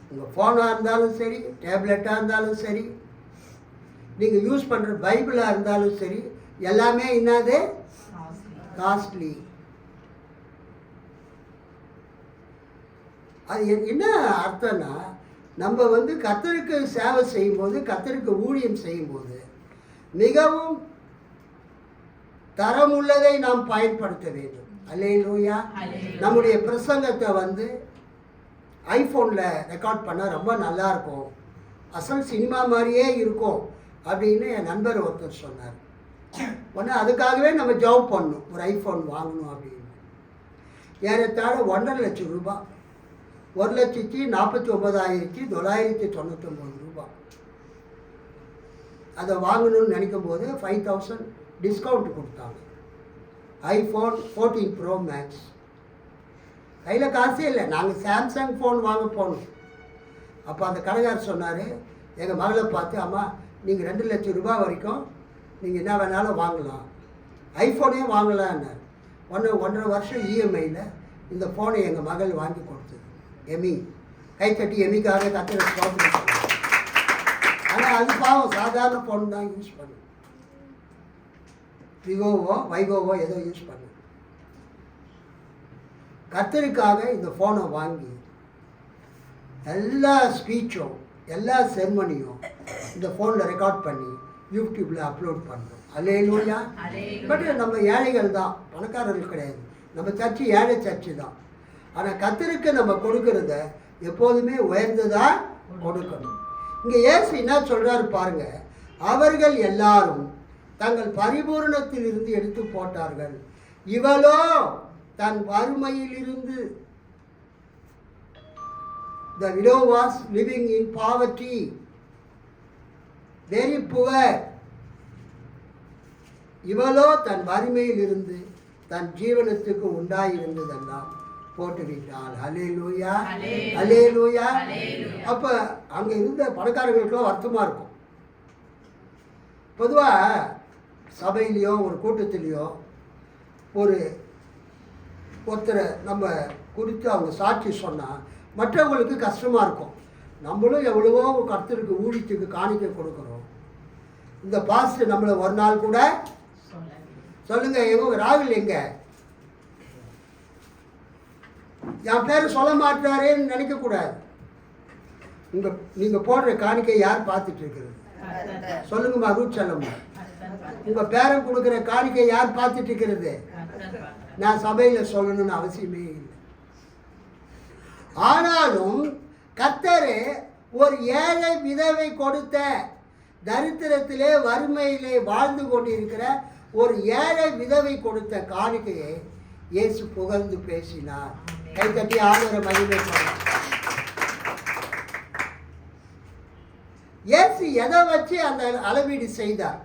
உங்கள் ஃபோனாக இருந்தாலும் சரி, டேப்லெட்டாக இருந்தாலும் சரி, நீங்கள் யூஸ் பண்ணுற பைபிளாக இருந்தாலும் சரி, எல்லாமே என்னது? காஸ்ட்லி. அது என்ன அர்த்தம்னா, நம்ம வந்து கர்த்தருக்கு சேவை செய்யும்போது, கர்த்தருக்கு ஊழியம் செய்யும்போது மிகவும் தரமுள்ளதை நாம் பயன்படுத்த வேண்டும். அல்லேலூயா. நம்முடைய பிரசங்கத்தை வந்து ஐஃபோனில் ரெக்கார்ட் பண்ணால் ரொம்ப நல்லாயிருக்கும், அசல் சினிமா மாதிரியே இருக்கும் அப்படின்னு என் நண்பர் ஒருத்தர் சொன்னார். ஒன்று அதுக்காகவே நம்ம ஜாப் பண்ணணும், ஒரு ஐஃபோன் வாங்கணும் அப்படின்னு. ஏறத்தாழ 1.5 லட்சம் ரூபாய், 1,49,999 ரூபாய். அதை வாங்கணும்னு நினைக்கும் போது 5,000 டிஸ்கவுண்ட் கொடுத்தாங்க. IPhone 14 Pro Max. கையில் காசே இல்லை, நாங்கள் சாம்சங் ஃபோன் வாங்க போனோம். அப்போ அந்த கடைக்காரர் சொன்னார், எங்கள் மகளை பார்த்து, அம்மா நீங்கள் 2 லட்சம் ரூபாய் வரைக்கும் நீங்கள் என்ன வேணாலும் வாங்கலாம், ஐஃபோனே வாங்கலான்னார். 1.5 வருஷம் இஎம்ஐயில் இந்த ஃபோனை எங்கள் மகள் வாங்கி கொடுத்தது. எமி, கைத்தட்டி எமிக்காக கத்திர ஸ்டாப். ஆனால் அது பாவம் சாதாரண ஃபோன் தான் யூஸ் பண்ணும், விவோவோ வைகோவோ ஏதோ யூஸ் பண்ணு. கர்த்தருக்காக இந்த ஃபோனை வாங்கி எல்லா ஸ்பீச்சும் எல்லா செர்மனியும் இந்த ஃபோனில் ரெக்கார்ட் பண்ணி யூடியூப்பில் அப்லோட் பண்ணுறோம். அல்லேலூயா. அல்லேலூயா. பட் நம்ம ஏழைகள் தான், பணக்காரர்கள் கிடையாது. நம்ம சர்ச்சு ஏழை சர்ச்சு தான். ஆனால் கர்த்தருக்கு நம்ம கொடுக்கறத எப்போதுமே உயர்ந்ததாக கொடுக்கணும். இங்கே இயேசு என்ன சொல்கிறாரு பாருங்க, அவர்கள் எல்லாரும் தங்கள் பரிபூரணத்தில் இருந்து எடுத்து போட்டார்கள், இவளோ தன் வறுமையில் இருந்து. The widow was living in poverty, very poor. இவளோ தன் வறுமையில் இருந்து தன் ஜீவனத்துக்கு உண்டாயிருந்ததெல்லாம் போட்டுவிட்டாள். அல்லேலூயா, அல்லேலூயா. அப்போ அங்கே இருந்த பணக்காரர்களுக்கெல்லாம் வருத்தமாக இருக்கும். பொதுவாக சபையிலையோ ஒரு கூட்டத்திலையோ ஒருத்தரை நம்ம குறித்து அவங்க சாட்சி சொன்னால் மற்றவங்களுக்கு கஷ்டமாக இருக்கும். நம்மளும் எவ்வளவோ கர்த்தருக்கு ஊழியத்துக்கு காணிக்க கொடுக்குறோம். இந்த பாஸ்டர் நம்மளை ஒரு நாள் கூட சொல்லுங்க, எங்க ராகுல் எங்க என் பேர் சொல்ல மாட்டாரேன்னு நினைக்கக்கூடாது. நீங்கள் போடுற காணிக்கை யார் பார்த்துட்டு இருக்கிறது? சொல்லுங்கம்மா ரூட் செல்லம்மா. உங்கள் பேரன் கொடுக்குற காணிக்கை யார் பார்த்துட்டு இருக்கிறது? நான் சபையில் சொல்லணும்னு அவசியமே இல்லை. ஆனாலும் கர்த்தர் ஒரு ஏழை விதவை கொடுத்த, தரித்திரத்திலே வறுமையிலே வாழ்ந்து கொண்டிருக்கிற ஒரு ஏழை விதவை கொடுத்த காணிக்கையை இயேசு புகழ்ந்து பேசினார். கைத்தட்டி ஆண்டவரை மகிமை பண்ணார். இயேசு எதை வச்சு அந்த அளவீடு செய்தார்?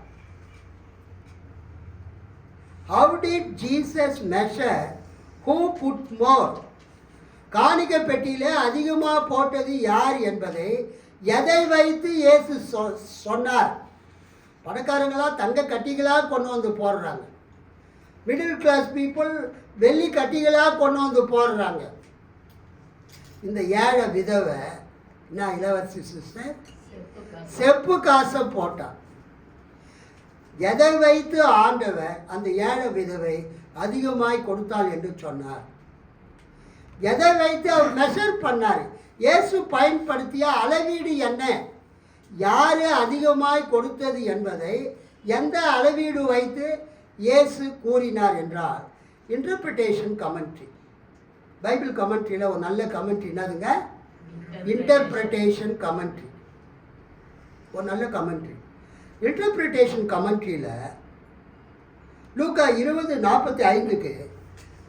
How did Jesus measure who put more? காணிக்கை பெட்டியிலே அதிகமாக போட்டது யார் என்பதை எதை வைத்து இயேசு சொன்னார்? பணக்காரங்களா தங்க கட்டிகளாக கொண்டு வந்து போடுறாங்க. மிடில் கிளாஸ் பீப்புள் வெள்ளி கட்டிகளாக கொண்டு வந்து போடுறாங்க. இந்த ஏழை விதவை என்ன இளவரசி சிஸ்டர் செப்பு காசை போட்டான். எதை வைத்து ஆண்டவர் அந்த ஏழை விதவை அதிகமாய் கொடுத்தாள் என்று சொன்னார்? எதை வைத்து அவர் மெஷர் பண்ணார்? இயேசு பயன்படுத்திய அளவீடு என்ன? யார் அதிகமாய் கொடுத்தது என்பதை எந்த அளவீடு வைத்து இயேசு கூறினார் என்றால் இன்டர்பிரிட்டேஷன் கமெண்ட்ரி. பைபிள் கமெண்ட்ரியில் ஒரு நல்ல கமெண்ட்ரி என்னதுங்க? Interpretation commentary. ஒரு நல்ல கமெண்ட்ரி. இன்டர்பிரிட்டேஷன் கமெண்ட்ரியில் லூக்கா 20:45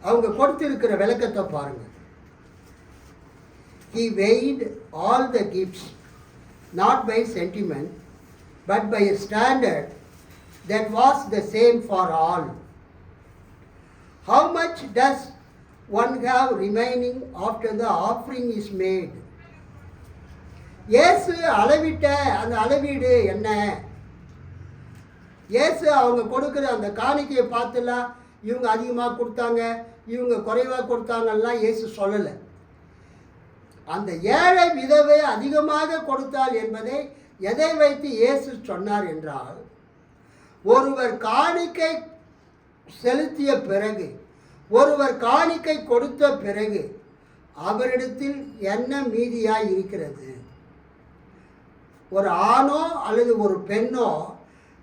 அவங்க கொடுத்திருக்கிற விளக்கத்தை பாருங்கள். He weighed all the gifts not by sentiment but by a standard that was the same for all. How much does one have remaining after the offering is made? இயேசு அளவிட்ட அந்த அளவீடு என்ன? இயேசு அவங்க கொடுக்குற அந்த காணிக்கையை பார்த்துலாம் இவங்க அதிகமாக கொடுத்தாங்க, இவங்க குறைவாக கொடுத்தாங்கலாம் இயேசு சொல்லலை. அந்த ஏழை விதவை அதிகமாக கொடுத்தாள் என்பதை எதை வைத்து இயேசு சொன்னார் என்றால், ஒருவர் காணிக்கை செலுத்திய பிறகு, ஒருவர் காணிக்கை கொடுத்த பிறகு அவரிடத்தில் என்ன மீதியாய் இருக்கிறது? ஒரு ஆணோ அல்லது ஒரு பெண்ணோ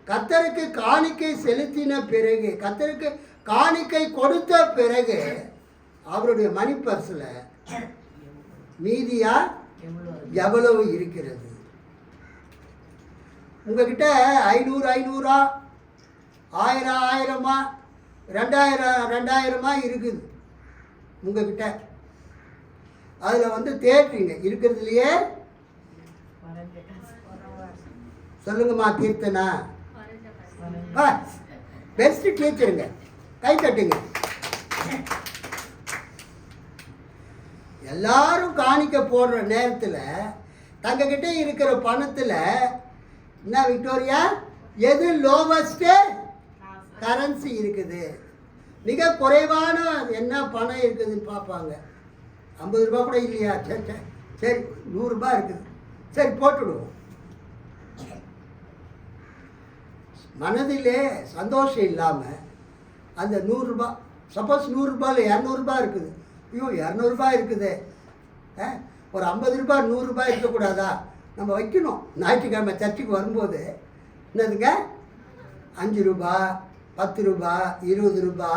கர்த்தருக்கு காணிக்கை செலுத்தின பிறகு, கர்த்தருக்கு காணிக்கை கொடுத்த பிறகு அவருடைய மணி பர்ஸில் மீதியா எவ்வளவு இருக்கிறது? உங்ககிட்ட 500 500 1000 1000 2000 இருக்குது உங்ககிட்ட. அதில் தேடுறீங்க இருக்கிறதுலையே. சொல்லுங்கம்மா கீர்த்தனா, பெஸ்ட் டீச்சருங்க, கை தட்டுங்க. எல்லாரும் காணிக்க போடுற நேரத்தில் தங்ககிட்ட இருக்கிற பணத்தில் என்ன விக்டோரியா, எது லோவஸ்ட்டு கரன்சி இருக்குது, மிக குறைவான என்ன பணம் இருக்குதுன்னு பார்ப்பாங்க. 50 ரூபா கூட இல்லையா? சரி சரி 100 ரூபாய் இருக்குது, சரி போட்டுடுவோம். மனதிலே சந்தோஷம் இல்லாமல் அந்த 100 ரூபா, சப்போஸ் 100 ரூபாயில் 200 ரூபாய் இருக்குது, ஐயோ 200 ரூபாய் இருக்குது, ஒரு 50 ரூபாய் 100 ரூபாய் இருக்கக்கூடாதா? நம்ம வைக்கணும். ஞாயிற்றுக்கிழமை சர்ச்சுக்கு வரும்போது என்னதுங்க, 5 ரூபா, 10 ரூபா, 20 ரூபா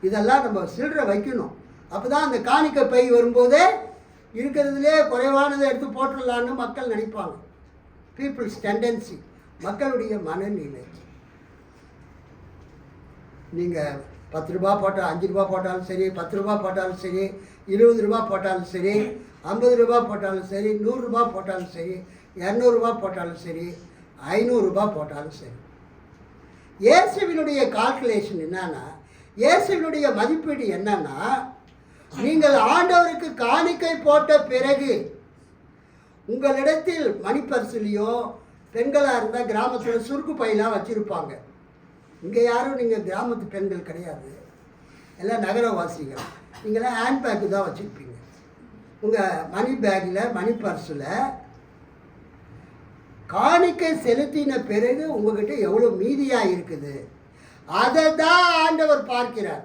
இதெல்லாம் நம்ம சில்லறை வைக்கணும். அப்போ தான் அந்த காணிக்கை பை வரும்போதே இருக்கிறதுலே குறைவானதை எடுத்து போட்டுடலான்னு மக்கள் நினைப்பாங்க. பீப்புள்ஸ் டெண்டன்சி, மக்களுடைய மனநிலை. நீங்கள் 10 ரூபா போட்டால் 5 ரூபா போட்டாலும் சரி, 10 ரூபா போட்டாலும் சரி, 20 ரூபா போட்டாலும் சரி, 50 ரூபா போட்டாலும் சரி, 100 ரூபா போட்டாலும் சரி, 200 ரூபா போட்டாலும் சரி, 500 ரூபா போட்டாலும் சரி. இயேசுவினுடைய கால்குலேஷன் என்னன்னா, இயேசுவினுடைய மதிப்பீடு என்னன்னா, நீங்கள் ஆண்டவருக்கு காணிக்கை போட்ட பிறகு உங்களிடத்தில் மணிப்பரிசிலையோ, பெண்களாக இருந்தால் கிராமத்தில் சுருக்கு பையெல்லாம் வச்சுருப்பாங்க. இங்கே யாரும் நீங்கள் கிராமத்து பெண்கள் கிடையாது, எல்லாம் நகரவாசிகள். நீங்களாம் ஹேண்ட் பேக்கு தான் வச்சுருப்பீங்க. உங்கள் மணி பேக்கில், மணி பர்ஸில் காணிக்கை செலுத்தின பிறகு உங்ககிட்ட எவ்வளோ மீதியாக இருக்குது, அதை தான் ஆண்டவர் பார்க்கிறார்.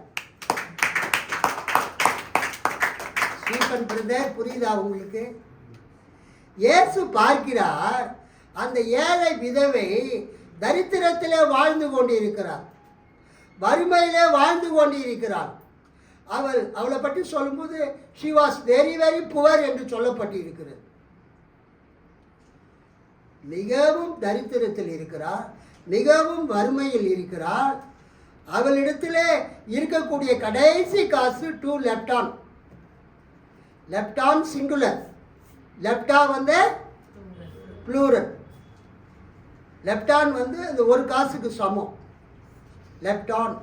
ஸ்டீபன் பிரதர், புரியுதா உங்களுக்கு? இயேசு பார்க்கிறார் அந்த ஏழை விதவை தரித்திரத்திலே வாழ்ந்து கொண்டிருக்கிறார், வறுமையிலே வாழ்ந்து கொண்டிருக்கிறார். அவளை பற்றி சொல்லும்போது she was very very poor என்று சொல்லப்பட்டு இருக்கிறது. மிகவும் தரித்திரத்தில் இருக்கிறார், மிகவும் வறுமையில் இருக்கிறார். அவளிடத்திலே இருக்கக்கூடிய கடைசி காசு 2 லெப்டான். லெப்டான் சிங்குலர், லெப்டா வந்து ப்ளூரல். லெப்டான் வந்து அந்த ஒரு காசுக்கு சமம், லெப்டான்.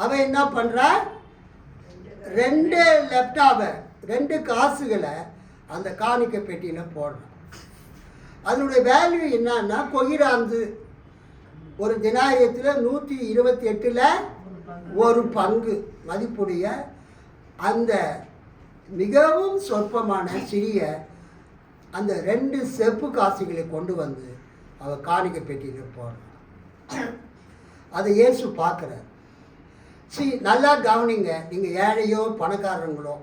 அவன் என்ன பண்ணுறா, 2 லெப்டாவை, 2 காசுகளை அந்த காணிக்கை பெட்டியில் போடுறான். அதனுடைய வேல்யூ என்னன்னா, கொகிராந்து ஒரு தினாயத்தில் 128ல் ஒரு பங்கு மதிப்புடைய அந்த மிகவும் சொற்பமான சிறிய அந்த 2 செப்பு காசுகளை கொண்டு வந்து அவள் காணிக்கை பெட்டியில் போடுறான். அதை இயேசு பார்க்குறார். நல்லா கவனிங்க, நீங்கள் ஏழையோ பணக்காரங்களோ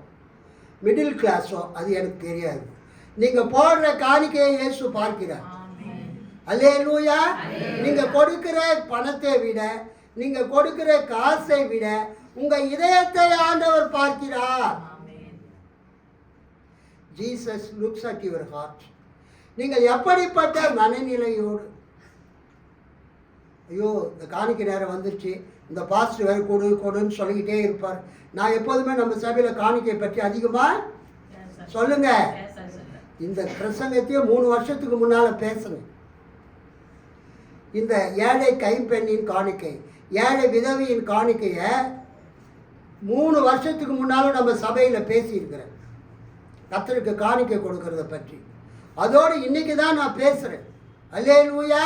மிடில் கிளாஸோ அது எனக்கு தெரியாது, நீங்கள் போடுற காணிக்கையை இயேசு பார்க்கிறார். அல்லேலூயா. நீங்கள் கொடுக்கிற பணத்தை விட, நீங்கள் கொடுக்கிற காசை விட உங்கள் இதயத்தை ஆண்டவர் பார்க்கிறார். Jesus looks at your heart. நீங்கள் எப்படிப்பட்ட மனநிலையோடு, ஐயோ இந்த காணிக்கை நேரம் வந்துருச்சு, இந்த பாஸ்டர் வேறு கொடுன்னு சொல்லிக்கிட்டே இருப்பார். நான் எப்போதுமே நம்ம சபையில் காணிக்கை பற்றி அதிகமாக சொல்லுங்க. இந்த பிரசங்கத்தையும் 3 வருஷத்துக்கு முன்னால் பேசுங்க. இந்த ஏழை கைப்பெண்ணின் காணிக்கை, ஏழை விதவியின் காணிக்கையை 3 வருஷத்துக்கு முன்னாலும் நம்ம சபையில் பேசியிருக்கிறேன், கர்த்தருக்கு காணிக்கை கொடுக்கறத பற்றி. அதோடு இன்னைக்கு தான் நான் பேசுகிறேன். அல்லேலூயா.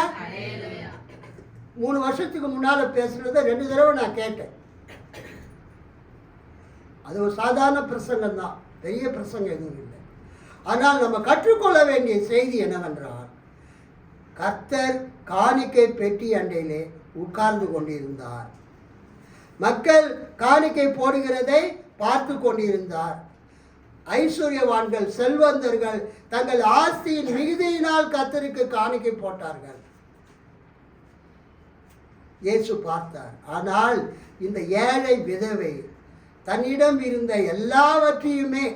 3 வருஷத்துக்கு முன்னால் பேசுகிறத 2 தடவை நான் கேட்டேன். அது ஒரு சாதாரண பிரசங்கம் தான், பெரிய பிரசங்கம் எதுவும் இல்லை. ஆனால் நம்ம கற்றுக்கொள்ள வேண்டிய செய்தி என்னவென்றால், கர்த்தர் காணிக்கை பெட்டி அண்டையிலே உட்கார்ந்து கொண்டிருந்தார், மக்கள் காணிக்கை போடுகிறதை பார்த்து கொண்டிருந்தார். ஐஸ்வர்யவான்கள், செல்வந்தர்கள் தங்கள் ஆஸ்தியின் மிகுதியினால் கர்த்தருக்கு காணிக்கை போட்டார்கள். இயேசு பார்த்தார். ஆனால் இந்த ஏழை விதவை தன்னிடம் இருந்த எல்லாவற்றையுமே,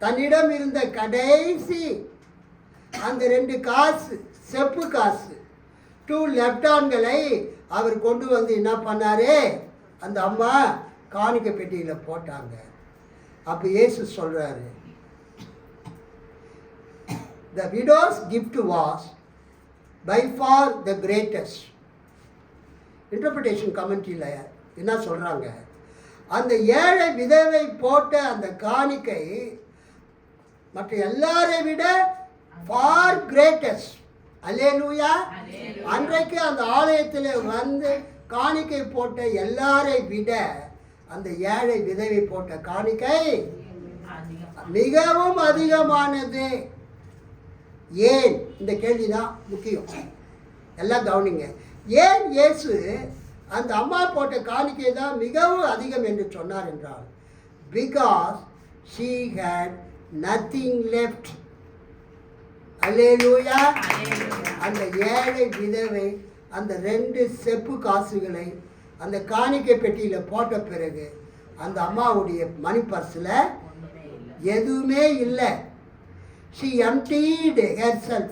தன்னிடம் இருந்த கடைசி அந்த 2 காசு, செப்பு காசு 2 லெப்டான்களை அவர் கொண்டு வந்து என்ன பண்ணாரு, அந்த அம்மா காணிக்கை பெட்டியில் போட்டாங்க. அப்போ இயேசு சொல்றாரு, the widow's gift was by far the greatest. Interpretation கமெண்ட்ரியில் என்ன சொல்றாங்க, அந்த ஏழை விதவை போட்ட அந்த காணிக்கை மற்ற எல்லாரை விட ஃபார் கிரேட்டஸ்ட். அல்லேலூயா. அன்றைக்கு அந்த ஆலயத்தில் வந்து காணிக்கை போட்ட எல்லாரை விட அந்த ஏழை விதவை போட்ட காணிக்கை மிகவும் அதிகமானது. ஏன்? இந்த கேள்விதான் முக்கியம். எல்லாம் கவனிங்க. ஏன் இயேசு அந்த அம்மா போட்ட காணிக்கை தான் மிகவும் அதிகம் என்று சொன்னார் என்றால், because she had nothing left. அல்லேலூயா. அந்த ஏழை விதவை அந்த 2 செப்பு காசுகளை அந்த காணிக்கை பெட்டியில் போட்ட பிறகு அந்த அம்மாவுடைய மணி பர்ஸில் ஒண்ணுமே இல்லை. எதுவுமே இல்லை. She emptied herself.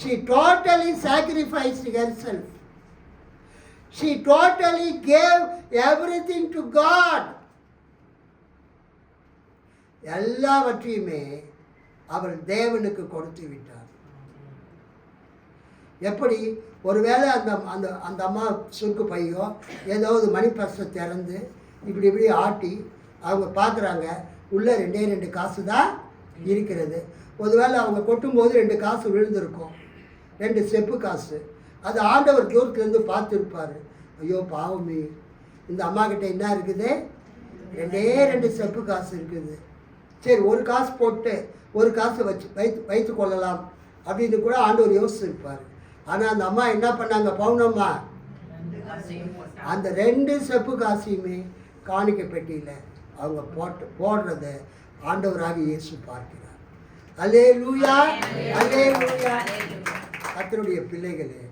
She totally sacrificed herself. She totally gave everything to God. எல்லாவற்றையுமே அவள் தேவனுக்கு கொடுத்து விட்டார். எப்படி? ஒருவேளை அந்த அந்த அந்த அம்மா சுருக்கு பையோ ஏதாவது மணி பர்ஸை திறந்து இப்படி இப்படி ஆட்டி அவங்க பார்க்குறாங்க, உள்ளே 2 காசு தான் இருக்கிறது. ஒருவேளை அவங்க கொட்டும்போது 2 காசு விழுந்திருக்கும், 2 செப்பு காசு. அது ஆண்டவர் தூரத்துலேருந்து பார்த்துருப்பார். ஐயோ பாவமே, இந்த அம்மா கிட்ட என்ன இருக்குது? 2 செப்பு காசு இருக்குது. சரி, 1 காசு போட்டு 1 காசு வைத்து கொள்ளலாம் அப்படின்னு கூட ஆண்டவர் யோசிச்சிருப்பார். ஆனால் அந்த அம்மா என்ன பண்ணாங்க? பவுனம்மா 2 காசையும் போட்டாங்க. அந்த 2 செப்பு காசையுமே காணிக்கை பெட்டியில் அவங்க போடுறத ஆண்டவராக இயேசு பார்க்கிறார். அல்லேலூயா, அல்லேலூயா. கர்த்தருடைய பிள்ளைகளே,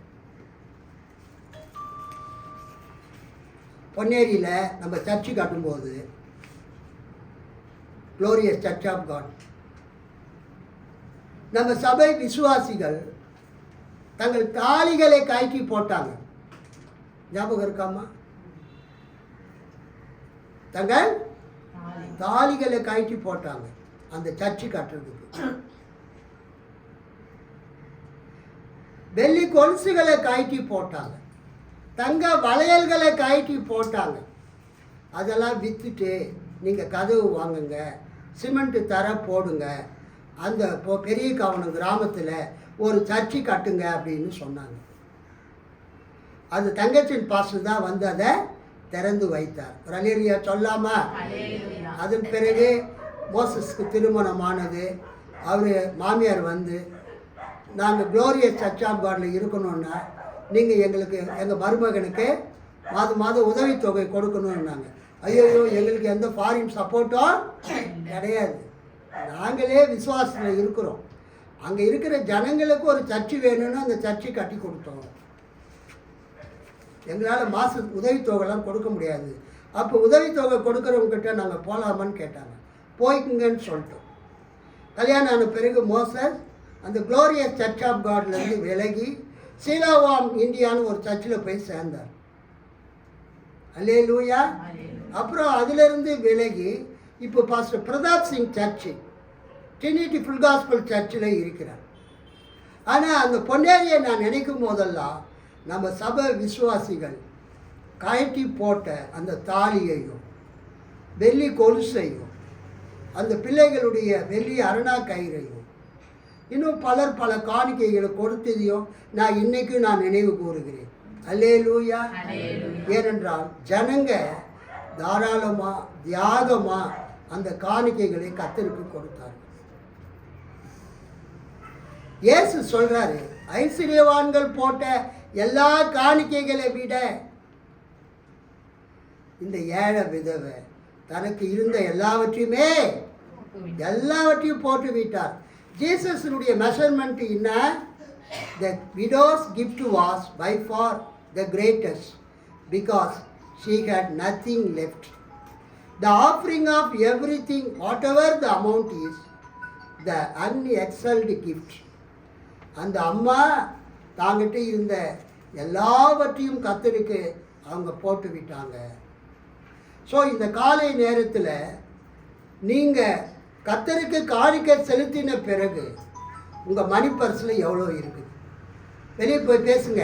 பொன்னேரியில் நம்ம சர்ச்சு கட்டும்போது க்ளோரியஸ் சர்ச் ஆஃப் காட், நம்ம சபை விசுவாசிகள் தங்கள் தாலிகளை கழட்டி போட்டாங்க. ஞாபகம் இருக்காமா? தங்கள் தாலிகளை கழட்டி போட்டாங்க அந்த சர்ச்சு கட்டுறதுக்கு. வெள்ளி கொலுசுகளை கழட்டி போட்டாங்க, தங்க வளையல்களை கழட்டி போட்டாங்க. அதெல்லாம் விற்றுட்டு நீங்கள் கதவு வாங்குங்க, சிமெண்ட்டு தர போடுங்க, அந்த பெரிய கவனம் கிராமத்தில் ஒரு சர்ச்சு கட்டுங்க அப்படின்னு சொன்னாங்க. அது தங்கச்சின் பாஸ்டர் தான் வந்து அதை திறந்து வைத்தார். அல்லேலூயா சொல்லாமா? அதன் பிறகு மோசஸ்க்கு திருமணமானது. அவர் மாமியார் வந்து, நாங்கள் க்ளோரியஸ் சர்ச் ஆஃப் காடில் இருக்கணும்னா நீங்கள் எங்களுக்கு எங்கள் மருமகனுக்கு மாதம் உதவித்தொகை கொடுக்கணும்னாங்க. ஐயோ, எங்களுக்கு எந்த ஃபாரின் சப்போர்ட்டும் கிடையாது, நாங்களே விசுவாசத்தில் இருக்கிறோம். அங்கே இருக்கிற ஜனங்களுக்கு ஒரு சர்ச்சு வேணும்னு அந்த சர்ச்சை கட்டி கொடுத்தோம். எங்களால் உதவித்தொகைலாம் கொடுக்க முடியாது. அப்போ உதவித்தொகை கொடுக்குறவங்ககிட்ட நாங்கள் போகலாமான்னு கேட்டாங்க. போய்க்குங்கன்னு சொல்லிட்டோம். கல்யாணம் ஆன பிறகு மோசஸ் அந்த க்ளோரியஸ் சர்ச் ஆஃப் காட்லேருந்து விலகி சீலாவாம் இந்தியான்னு ஒரு சர்ச்சில் போய் சேர்ந்தார். அல்லேலூயா. அப்புறம் அதிலிருந்து விலகி இப்போ pastor Pratap Singh church, Trinity full gospel சர்ச்சில் இருக்கிறார். ஆனால் அந்த பொன்னேரியை நான் நினைக்கும் போதெல்லாம் நம்ம சபை விசுவாசிகள் கழட்டி போட்ட அந்த தாலியையும் வெள்ளி கொலுசையும் அந்த பிள்ளைகளுடைய வெள்ளி அரணா கயிறையும் இன்னும் பல காணிக்கைகளை கொடுத்ததையும் நான் இன்னைக்கு நினைவு கூறுகிறேன். அல்லேலூயா. ஏனென்றால் ஜனங்க தாராளமாக தியாகமாக அந்த காணிக்கைகளை கர்த்தருக்கு கொடுத்தார்கள். இயேசு சொல்றாரு, ஐஸ்வர்யவான்கள் போட்ட எல்லா காணிக்கைகளை விட இந்த ஏழை விதவை தனக்கு இருந்த எல்லாவற்றையும் போட்டு விட்டார். ஜீசஸனுடைய மெஷர்மெண்ட் என்ன? The widow's gift was by far the greatest because she had nothing left. The offering of everything, whatever the amount is, the unexcelled gift. அந்த அம்மா தாங்கிட்ட இருந்த எல்லாவற்றையும் கர்த்தருக்கு அவங்க போட்டு விட்டாங்க. ஸோ இந்த காலை நேரத்தில் நீங்கள் கர்த்தருக்கு காணிக்கை செலுத்தின பிறகு உங்கள் மணி பர்ஸில் எவ்வளோ இருக்குது? வெளியே போய் பேசுங்க.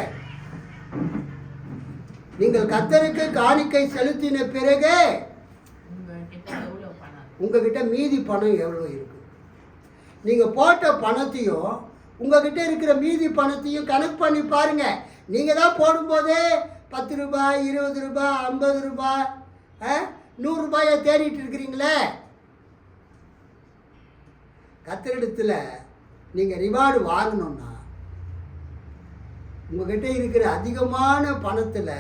நீங்கள் கர்த்தருக்கு காணிக்கை செலுத்தின பிறகு உங்ககிட்ட மீதி பணம் எவ்வளோ இருக்குது? நீங்கள் போட்ட பணத்தையும் உங்ககிட்ட இருக்கிற மீதி பணத்தையும் கணக்கு பண்ணி பாருங்கள். நீங்கள் தான் போடும்போதே 10 ரூபாய், 20 ரூபாய், 50 ரூபாய், 100 ரூபாயை தேடிட்டு இருக்கிறீங்களே. கர்த்தரிடத்தில் நீங்கள் ரிவார்டு வாங்கணும்னா உங்ககிட்ட இருக்கிற அதிகமான பணத்தில்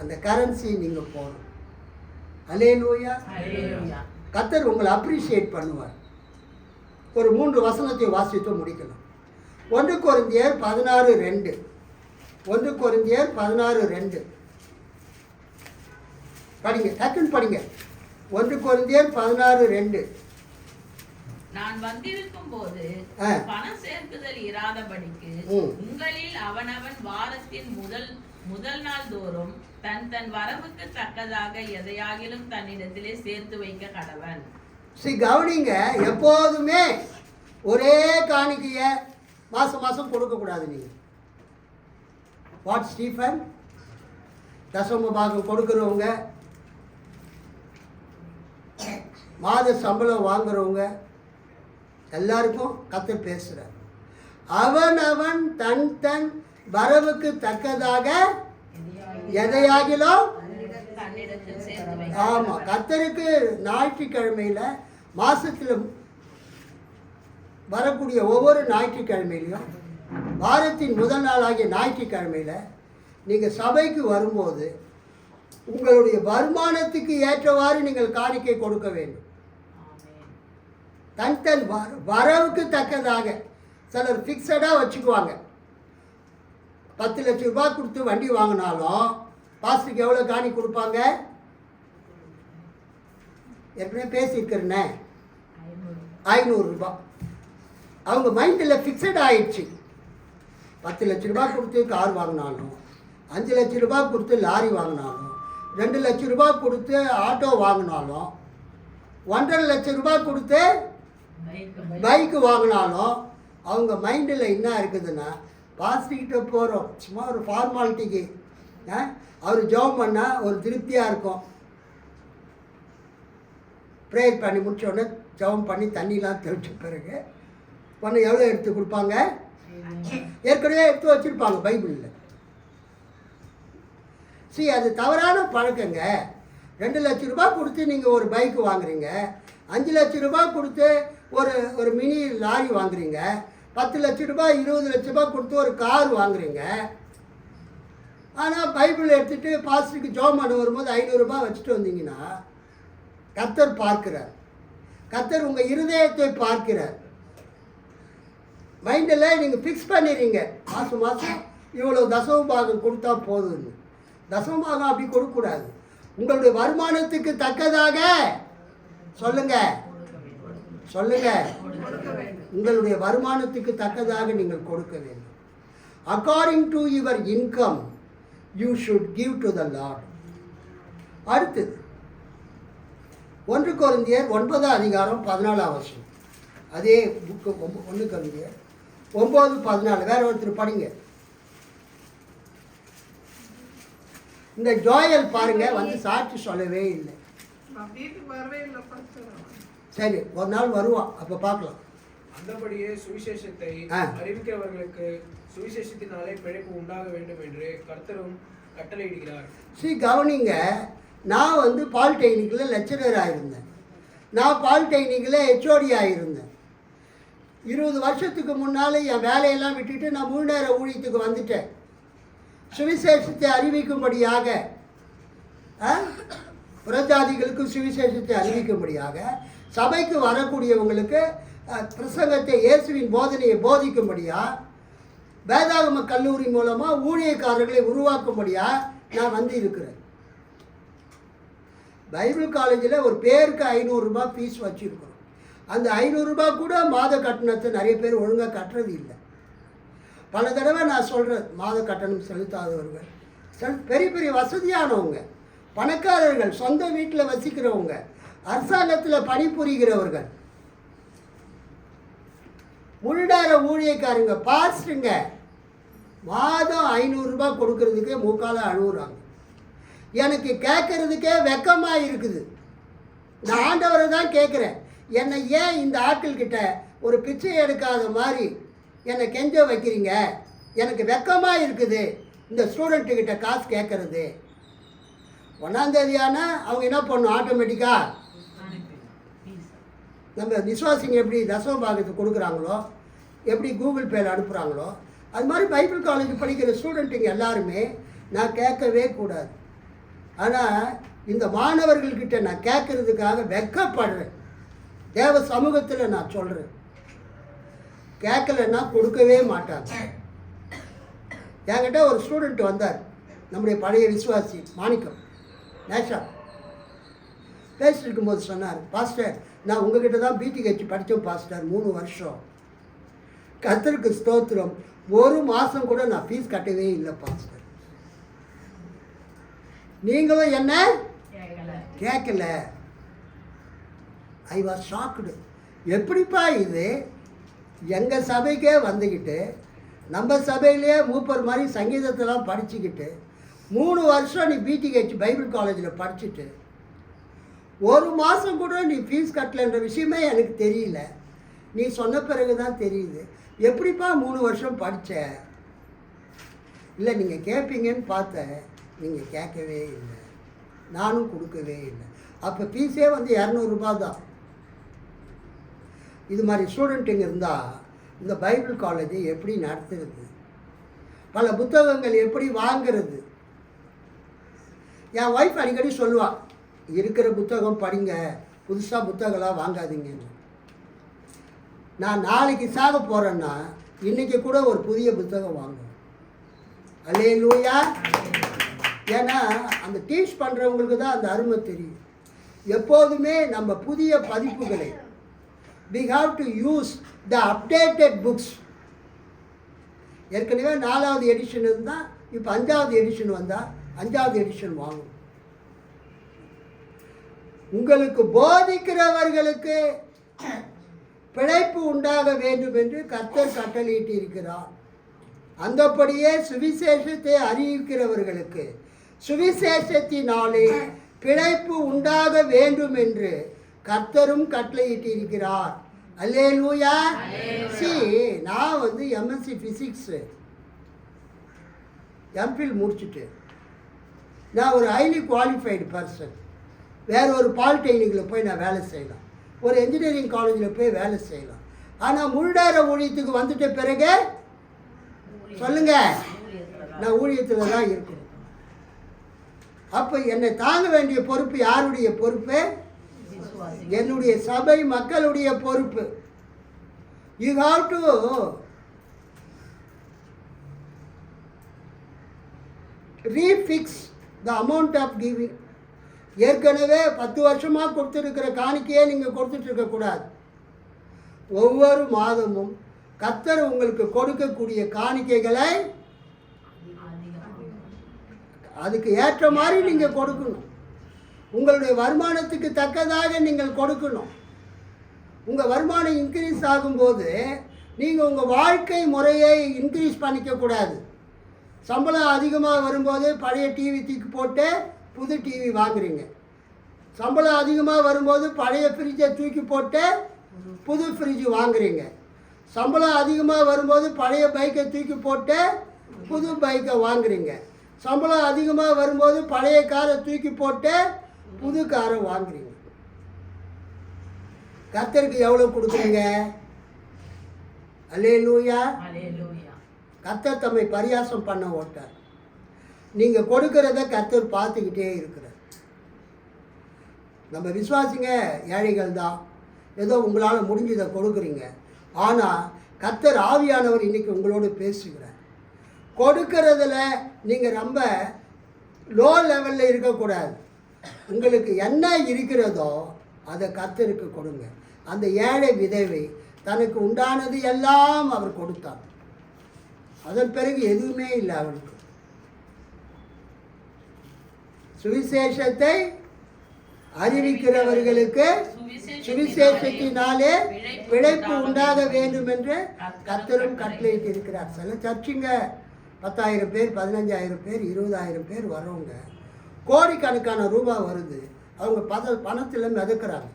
அந்த கரன்சி நீங்கள் போடணும். அல்லேலூயா. கர்த்தர் உங்களை அப்ரிஷியேட் பண்ணுவார். ஒரு 3 வசனத்தை வாசித்து முடிக்கலாம். 1 கொரிந்தியர் 16:2. 1 கொரிந்தியர் 16:2 படிங்க, டக்குன்னு படிங்க. 1 கொரிந்தியர் 16:2. நான் வந்திருக்கும் போது பணம் சேர்க்குதல் இராதபடிக்கு உங்களில் அவனவன் வாரத்தின் முதல் நாள் தோறும் தன் வரவுக்கு தக்கதாக எதையாகிலும் தன்னிடத்திலே சேர்த்து வைக்க கடவன். கவனிங்க, எப்போதுமே ஒரே காணிக்கைய மாசம் மாசம் கொடுக்க கூடாது. நீங்க வாட் ஸ்டீஃபன், தசம பாகம் கொடுக்கிறவங்க, மாத சம்பளம் வாங்குறவங்க எல்லாருக்கும் கர்த்தர் பேசுறார். அவன் தன் வரவுக்கு தக்கதாக எதையாகிலும். ஆமா, கர்த்தருக்கு ஞாயிற்றுக்கிழமையில மாசத்துல வரக்கூடிய ஒவ்வொரு ஞாயிற்றுக்கிழமையிலையும் வாரத்தின் முதல் நாளாகிய ஞாயிற்றுக்கிழமையில நீங்க சபைக்கு வரும்போது உங்களுடைய வருமானத்துக்கு ஏற்றவாறு நீங்கள் காணிக்கை கொடுக்க வேண்டும். தன் வரவுக்கு தக்கதாக. சிலர் ஃபிக்ஸடாக வச்சுக்குவாங்க. 10 லட்சம் ரூபாய் கொடுத்து வண்டி வாங்கினாலும் பாஸ்டருக்கு எவ்வளோ காணி கொடுப்பாங்க? ஏற்கனவே பேசியிருக்கிறேன்னே, 500 ரூபாய். அவங்க மைண்டில் ஃபிக்ஸட் ஆயிடுச்சு. 10 லட்சம் ரூபாய் கொடுத்து கார் வாங்கினாலும், 5 லட்சம் ரூபாய் கொடுத்து லாரி வாங்கினாலும், 2 லட்சம் ரூபாய் கொடுத்து ஆட்டோ வாங்கினாலும், 1.5 லட்சம் ரூபாய் கொடுத்து பைக்கு வாங்கினாலும் அவங்க மைண்டில் என்ன இருக்குதுன்னா, பாஸ்டர்கிட்ட போகிறோம் சும்மா ஒரு ஃபார்மாலிட்டிக்கு, அவர் ஜெபம் பண்ணால் ஒரு திருப்தியாக இருக்கும். ப்ரேயர் பண்ணி முடித்தோடனே ஜெபம் பண்ணி தண்ணிலாம் தெளிச்ச பிறகு ஒன்று எவ்வளோ எடுத்து கொடுப்பாங்க? ஏற்கனவே எடுத்து வச்சுருப்பாங்க பைபிளில். அது தவறான பழக்கங்க. 2 லட்சம் ரூபாய் கொடுத்து நீங்கள் ஒரு பைக்கு வாங்குறீங்க, 5 லட்சம் ரூபாய் கொடுத்து ஒரு மினி லாரி வாங்குறீங்க, 10 லட்சம் ரூபாய் 20 லட்சம் ரூபாய் கொடுத்து ஒரு கார் வாங்குறீங்க. ஆனால் பைபிள் எடுத்துகிட்டு பாஸ்டருக்கு ஜெபம் பண்ண வரும்போது 500 ரூபாய் வச்சுட்டு வந்தீங்கன்னா கர்த்தர் பார்க்கிறார். கர்த்தர் உங்கள் இருதயத்தை பார்க்கிறார். மைண்டில் நீங்கள் ஃபிக்ஸ் பண்ணிடுறீங்க, மாதம் மாதம் இவ்வளோ தசம பாகம் கொடுத்தா போதும்னு. தசம பாகம் அப்படி கொடுக்கக்கூடாது. உங்களுடைய வருமானத்துக்கு தக்கதாக சொல்லுங்க, உங்களுடைய வருமானத்துக்கு தக்கதாக நீங்கள் கொடுக்க வேண்டும். According to your income you should give to the Lord. அடுத்தது 1 கொரிந்தியர் 9:14. அதே புக்கு 1 கொரிந்தியர் 9:14. வேற ஒருத்தர் படிங்க. இந்த ஜோயல் பாருங்க, வந்து சாட்சி சொல்லவே இல்லை. சரி, ஒரு நாள் வருவான், அப்ப பார்க்கலாம். அந்தபடியே சுவிசேஷத்தை அறிவிக்கிறவர்களுக்கு சுவிசேஷத்தினாலே பிழைப்பு உண்டாக வேண்டும் என்று கர்த்தரும் கட்டளையிடுகிறார். கவனிங்க, நான் வந்து பாலிடெக்னிக்கில் லெக்சரராக இருந்தேன். நான் பாலிடெக்னிக்கில் ஹெச்ஓடியாக இருந்தேன். 20 வருஷத்துக்கு முன்னால் என் வேலையெல்லாம் விட்டுட்டு நான் முழு நேர ஊழியத்துக்கு வந்துட்டேன். சுவிசேஷத்தை அறிவிக்கும்படியாக, புறஜாதிகளுக்கு சுவிசேஷத்தை அறிவிக்கும்படியாக, சபைக்கு வரக்கூடியவங்களுக்கு பிரசங்கத்தை இயேசுவின் போதனையை போதிக்கும்படியா, வேதாகம கல்லூரி மூலமாக ஊழியக்காரர்களை உருவாக்கும்படியா நான் வந்து இருக்கிறேன். பைபிள் காலேஜில் ஒரு பேருக்கு 500 ரூபாய் ஃபீஸ் வச்சுருக்கிறோம். அந்த 500 ரூபாய் கூட மாத கட்டணத்தை நிறைய பேர் ஒழுங்காக கட்டுறது இல்லை. பல தடவை நான் சொல்கிறேன், மாத கட்டணம் செலுத்தாதவர்கள், பெரிய பெரிய வசதியானவங்க, பணக்காரர்கள், சொந்த வீட்டில் வசிக்கிறவங்க, அரசாங்கத்தில் பணிபுரிகிறவர்கள், முழுநேர ஊழியக்காரங்க, பாஸ்டுங்க மாதம் 500 ரூபாய் கொடுக்கறதுக்கே மூக்கால அழுகுறாங்க. எனக்கு கேட்கறதுக்கே வெக்கமாக இருக்குது. நான் ஆண்டவரை தான் கேட்குறேன், என்னை ஏன் இந்த ஆட்கள்கிட்ட ஒரு பிச்சை எடுக்காத மாதிரி என்னை கெஞ்ச வைக்கிறீங்க? எனக்கு வெக்கமாக இருக்குது இந்த ஸ்டூடெண்ட்டுக்கிட்ட காசு கேட்குறது. 1ஆம் தேதி ஆனால் அவங்க என்ன பண்ணணும், ஆட்டோமேட்டிக்காக நம்ம விசுவாசிங்க எப்படி தசம பாகத்தை கொடுக்குறாங்களோ, எப்படி கூகுள் பேயில் அனுப்புகிறாங்களோ, அது மாதிரி பைபிள் காலேஜ் படிக்கிற ஸ்டூடெண்ட்டுங்க எல்லாருமே நான் கேட்கவே கூடாது. ஆனால் இந்த மாணவர்கள்கிட்ட நான் கேட்கறதுக்காக வெக்கப்படுறேன். தேவ சமூகத்தில் நான் சொல்கிறேன், கேட்கலன்னா கொடுக்கவே மாட்டாங்க. என்கிட்ட ஒரு ஸ்டூடெண்ட் வந்தார், நம்முடைய பழைய விசுவாசி மாணிக்கம் நேஷா. பேசிட்டு இருக்கும்போது சொன்னார், பாஸ்டர் நான் உங்ககிட்ட தான் பிடிஹெச் படித்தோம் பாஸ்டர் 3 வருஷம். கர்த்தருக்கு ஸ்தோத்திரம், 1 மாதம் கூட நான் ஃபீஸ் கட்டவே இல்லை பாஸ்டர். நீங்களும் என்ன கேட்கல. I was shocked. எப்படிப்பா இது, எங்கள் சபைக்கே வந்துக்கிட்டு நம்ம சபையிலே மூப்பர் மாதிரி சங்கீதத்தெல்லாம் படிச்சுக்கிட்டு 3 வருஷம் நீ பிடிஹெச் பைபிள் காலேஜில் படிச்சுட்டு 1 மாதம் கூட நீ ஃபீஸ் கட்டலைன்ற விஷயமே எனக்கு தெரியல. நீ சொன்ன பிறகு தான் தெரியுது. எப்படிப்பா 3 வருஷம் படித்த? இல்லை நீங்கள் கேட்பீங்கன்னு பார்த்தேன், நீங்கள் கேட்கவே இல்லை, நானும் கொடுக்கவே இல்லை. அப்போ ஃபீஸே வந்து 200 ரூபாய் தான். இது மாதிரி ஸ்டூடெண்ட்டுங்க இருந்தால் இந்த பைபிள் காலேஜை எப்படி நடத்துறது, பல புத்தகங்கள் எப்படி வாங்கிறது? என் ஒய்ஃப் அடிக்கடி சொல்லுவாள், இருக்கிற புத்தகம் படிங்க, புதுசாக புத்தகம்லாம் வாங்காதீங்கன்னு. நான் நாளைக்கு சாக போகிறேன்னா இன்றைக்கி கூட ஒரு புதிய புத்தகம் வாங்குவேன். அல்லேலூயா. ஏன்னா அந்த டீச் பண்ணுறவங்களுக்கு தான் அந்த அருமை தெரியும். எப்போதுமே நம்ம புதிய பதிப்புகளை we have to use the updated books. ஏற்கனவே 4வது எடிஷன் இருந்தால் இப்போ 5வது எடிஷன் வந்தால் 5வது எடிஷன் வாங்கும். உங்களுக்கு போதிக்கிறவர்களுக்கு பிழைப்பு உண்டாக வேண்டும் என்று கர்த்தர் கட்டளையிட்டு இருக்கிறார். அந்தபடியே சுவிசேஷத்தை அறிவிக்கிறவர்களுக்கு சுவிசேஷத்தினாலே பிழைப்பு உண்டாக வேண்டும் என்று கர்த்தரும் கட்டளையிட்டு இருக்கிறார். அல்லேலூயா. நான் வந்து எம்எஸ்சி ஃபிசிக்ஸு எம்ஃபில் முடிச்சுட்டு நான் ஒரு ஹைலி குவாலிஃபைடு பர்சன். வேறு ஒரு பாலிடெக்னிக்கில் போய் நான் வேலை செய்யலாம், ஒரு என்ஜினியரிங் காலேஜில் போய் வேலை செய்யலாம். ஆனால் முழுநேர ஊழியத்துக்கு வந்துட்ட பிறகு சொல்லுங்க, நான் ஊழியத்தில் தான் இருக்கணும். அப்போ என்னை தாங்க வேண்டிய பொறுப்பு யாருடைய பொறுப்பு? என்னுடைய சபை மக்களுடைய பொறுப்பு. You have to refix the amount of giving. ஏற்கனவே 10 வருஷமாக கொடுத்துருக்கிற காணிக்கையே நீங்கள் கொடுத்துட்டு இருக்கக்கூடாது. ஒவ்வொரு மாதமும் கர்த்தர் உங்களுக்கு கொடுக்கக்கூடிய காணிக்கைகளை அதுக்கு ஏற்ற மாதிரி நீங்கள் கொடுக்கணும். உங்களுடைய வருமானத்துக்கு தக்கதாக நீங்கள் கொடுக்கணும். உங்கள் வருமானம் இன்க்ரீஸ் ஆகும்போது நீங்கள் உங்கள் வாழ்க்கை முறையை இன்க்ரீஸ் பண்ணிக்கக்கூடாது. சம்பளம் அதிகமாக வரும்போது பழைய டிவி தூக்கி போட்டு புது டிவி வாங்குறீங்க. சம்பளம் அதிகமாக வரும்போது பழைய ஃப்ரிட்ஜை தூக்கி போட்டு புது ஃப்ரிட்ஜ் வாங்குறீங்க. சம்பளம் அதிகமாக வரும்போது பழைய பைக்கை தூக்கி போட்டு புது பைக்கை வாங்குறீங்க. சம்பளம் அதிகமாக வரும்போது பழைய காரை தூக்கி போட்டு புது காரை வாங்குறீங்க. கர்த்தருக்கு எவ்வளோ கொடுக்குறீங்க? அல்லேலூயா. கர்த்தர் தம்மை பரியாசம் பண்ண ஓட்டார். நீங்கள் கொடுக்கறத கர்த்தர் பார்த்துக்கிட்டே இருக்கிறார். நம்ம விசுவாசிங்க ஏழைகள் தான், ஏதோ உங்களால் முடிஞ்சதை கொடுக்குறீங்க. ஆனால் கர்த்தர் ஆவியானவர் இன்றைக்கி உங்களோடு பேசுகிறார். கொடுக்கறதுல நீங்கள் ரொம்ப லோ லெவலில் இருக்கக்கூடாது. உங்களுக்கு என்ன இருக்கிறதோ அதை கர்த்தருக்கு கொடுங்க. அந்த ஏழை விதவை தனக்கு உண்டானது எல்லாம் அவர் கொடுத்தார். அதன் பிறகு எதுவுமே இல்லை அவளுக்கு. சுவிசேஷத்தை அறிவிக்கிறவர்களுக்கு சுவிசேஷத்தினாலே பிழைப்பு உண்டாக வேண்டும் என்று கர்த்தரும் கட்டளையிட்டு இருக்கிறார். சில சர்ச்சுங்க 10,000 பேர், 15,000 பேர், 20,000 பேர் வரவங்க, கோடிக்கணக்கான ரூபாய் வருது. அவங்க பணத்தில் மிதக்கிறாங்க.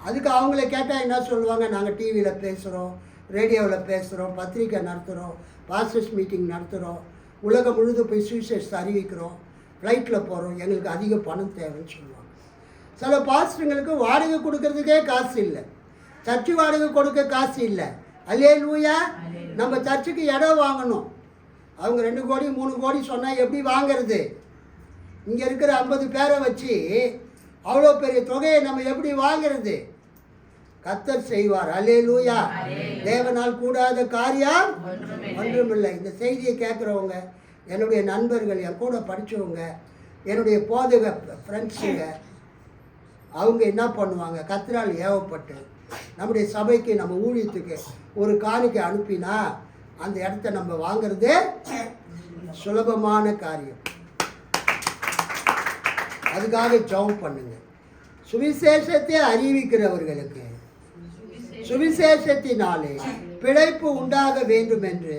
அதுக்கு அவங்கள கேட்டால் என்ன சொல்லுவாங்க? நாங்கள் டிவியில் பேசுகிறோம், ரேடியோவில் பேசுகிறோம், பத்திரிக்கை நடத்துகிறோம், பாஸ்டர்ஸ் மீட்டிங் நடத்துகிறோம், உலகம் முழுது போய் சுவிசேஷத்தை அறிவிக்கிறோம், ஃப்ளைட்டில் போகிறோம், எங்களுக்கு அதிக பணம் தேவைன்னு சொல்லுவாங்க. சில பாஸ்டருங்களுக்கு வாடகை கொடுக்கறதுக்கே காசு இல்லை, சர்ச்சு வாடகை கொடுக்க காசு இல்லை. அல்லேலூயா. நம்ம சர்ச்சுக்கு இடம் வாங்கணும். அவங்க 2 கோடி 3 கோடி சொன்னால் எப்படி வாங்கிறது? இங்கே இருக்கிற 50 பேரை வச்சு அவ்வளோ பெரிய தொகையை நம்ம எப்படி வாங்கிறது? கர்த்தர் செய்வார். அல்லேலூயா. தேவனால் கூடாத காரியம் ஒன்றுமில்லை. இந்த செய்தியை கேட்குறவங்க, என்னுடைய நண்பர்கள், என் கூட படித்தவங்க, என்னுடைய போதக ஃப்ரெண்ட்ஸுங்க, அவங்க என்ன பண்ணுவாங்க? கர்த்தரால் ஏவப்பட்டு நம்முடைய சபைக்கு, நம்ம ஊழியத்துக்கு ஒரு காணிக்கை அனுப்பினா அந்த இடத்த நம்ம வாங்கிறது சுலபமான காரியம். அதுக்காக ஜெபம் பண்ணுங்க. சுவிசேஷத்தை அறிவிக்கிறவர்களுக்கு சுவிசேஷத்தினாலே பிழைப்பு உண்டாக வேண்டும் என்று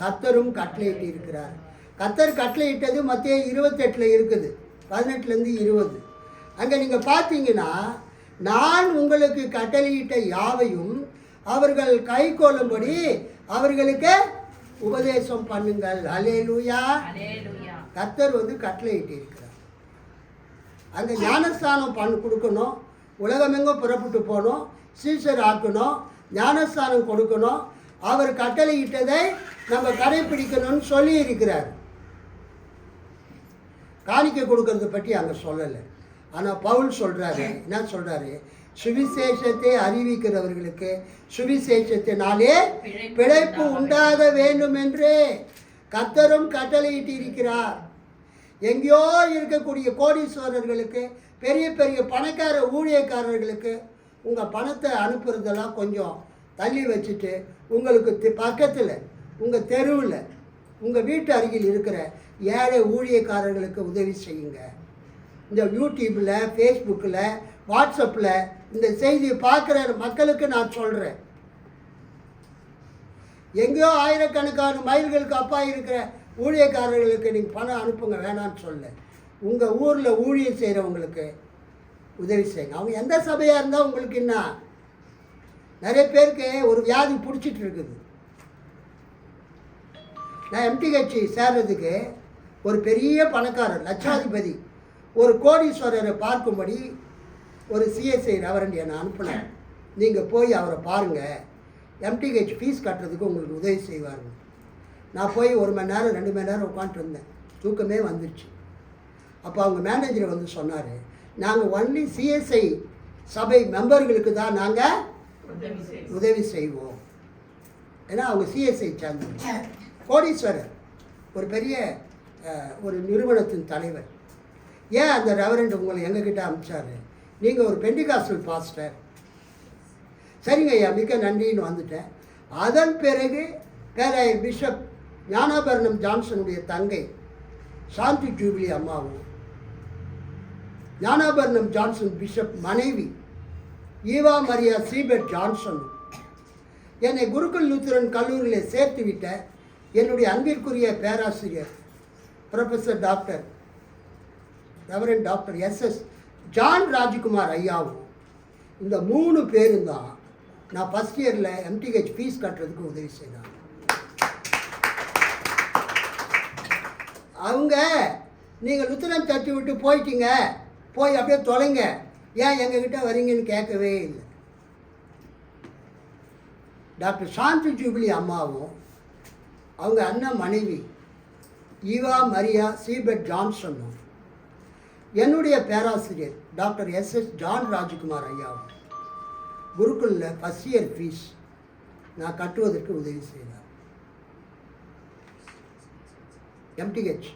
கர்த்தரும் கட்டளையிட்டு இருக்கிறார். கர்த்தர் கட்டளையிட்டது மத்திய 28 இருக்குது, 18 20. அங்கே நீங்கள் பார்த்தீங்கன்னா, நான் உங்களுக்கு கட்டளையிட்ட யாவையும் அவர்கள் கை கொள்ளும்படி அவர்களுக்கு உபதேசம் பண்ணுங்கள். அல்லேலூயா. கர்த்தர் கட்டளையிட்டு இருக்கிறார். அங்கே ஞானஸ்தானம் கொடுக்கணும், உலகமெங்கும் புறப்பட்டு போகணும், சீசர் ஆக்கணும், ஞானஸ்தானம் கொடுக்கணும், அவர் கட்டளையிட்டதை நம்ம கடைப்பிடிக்கணும்னு சொல்லி இருக்கிறார். காணிக்கை கொடுக்கறத பற்றி அங்கே சொல்லலை. ஆனால் பவுல் சொல்கிறாரு, என்ன சொல்கிறாரு? சுவிசேஷத்தை அறிவிக்கிறவர்களுக்கு சுவிசேஷத்தினாலே பிழைப்பு உண்டாக வேண்டும் என்று கர்த்தரும் கட்டளையிட்டு இருக்கிறார். எங்கேயோ இருக்கக்கூடிய கோடீஸ்வரர்களுக்கு, பெரிய பெரிய பணக்கார ஊழியக்காரர்களுக்கு உங்கள் பணத்தை அனுப்புறதெல்லாம் கொஞ்சம் தள்ளி வச்சுட்டு, உங்களுக்கு பக்கத்தில், உங்கள் தெருவில், உங்கள் வீட்டு அருகில் இருக்கிற ஏழை ஊழியக்காரர்களுக்கு உதவி செய்யுங்க. இந்த யூடியூப்பில், ஃபேஸ்புக்கில், வாட்ஸ்அப்பில் இந்த செய்தியை பார்க்குற மக்களுக்கு நான் சொல்கிறேன். எங்கேயோ ஆயிரக்கணக்கான மைல்களுக்கு அப்பா இருக்கிற ஊழியக்காரர்களுக்கு நீங்கள் பணம் அனுப்புங்க, வேணான்னு சொல்ல. உங்கள் ஊரில் ஊழியம் செய்கிறவங்களுக்கு உதவி செய்யுங்க. அவங்க எந்த சபையாக இருந்தால் உங்களுக்கு என்ன? நிறைய பேருக்கு ஒரு வியாதி பிடிச்சிட்டு இருக்குது. நான் எம்டிஹெச் சேர்றதுக்கு ஒரு பெரிய பணக்காரர், லட்சாதிபதி, ஒரு கோடீஸ்வரரை பார்க்கும்படி ஒரு சிஎஸ்ஐ ரெவரண்ட் என்னை அனுப்பினேன். நீங்கள் போய் அவரை பாருங்கள், எம்டிஹெச் ஃபீஸ் கட்டுறதுக்கு உங்களுக்கு உதவி செய்வாருங்க. நான் போய் 1 மணி நேரம் 2 மணி நேரம் உட்காந்துருந்தேன், தூக்கமே வந்துடுச்சு. அப்போ அவங்க மேனேஜர் சொன்னார், நாங்கள் ஒன்லி சிஎஸ்ஐ சபை மெம்பர்களுக்கு தான் நாங்கள் உதவி செய்வோம். ஏன்னா அவங்க சிஎஸ்ஐ சேர்ந்தவங்க, கோடீஸ்வரர், ஒரு பெரிய ஒரு நிறுவனத்தின் தலைவர். ஏன் அந்த ரெவரண்ட் உங்களை எங்ககிட்ட அனுப்பிச்சாரு? நீங்கள் ஒரு பெண்டிகாஸ்டல் பாஸ்டர். சரிங்க ஐயா, மிக்க நன்றின்னு வந்துட்டேன். அதன் பிறகு பேராயர் பிஷப் ஞானாபரணம் ஜான்சனுடைய தங்கை சாந்தி ஜூபிலி அம்மாவும், ஞானாபரணம் ஜான்சன் பிஷப் மனைவி ஈவா மரியா சீபெட் ஜான்சனும் என்னை குருகுல் லூத்தரன் கல்லூரியில் சேர்த்து விட்ட என்னுடைய அன்பிற்குரிய பேராசிரியர் professor doctor reverend doctor SS John Rajkumar ஐயாவும், இந்த 3 பேரும் தான் நான் ஃபஸ்ட் இயரில் எம்டிஹெச் ஃபீஸ் கட்டுறதுக்கு உதவி செய்தாங்க. அவங்க, நீங்கள் லுத்தரன் தட்டி விட்டு போயிட்டீங்க, போய் அப்படியே தொலைங்க, ஏன் எங்ககிட்ட வரீங்கன்னு கேட்கவே இல்லை. டாக்டர் சாந்தி ஜூபிலி அம்மாவும் அவங்க அண்ணன் மனைவி ஈவா மரியா சீபெட் ஜான்சனும் என்னுடைய பேராசிரியர் டாக்டர் SS ஜான் ராஜ்குமார் ஐயாவும் குருகுலில் ஃபஸ்ட் இயர் ஃபீஸ் நான் கட்டுவதற்கு உதவி செய்தார். எம்டிஹெச்.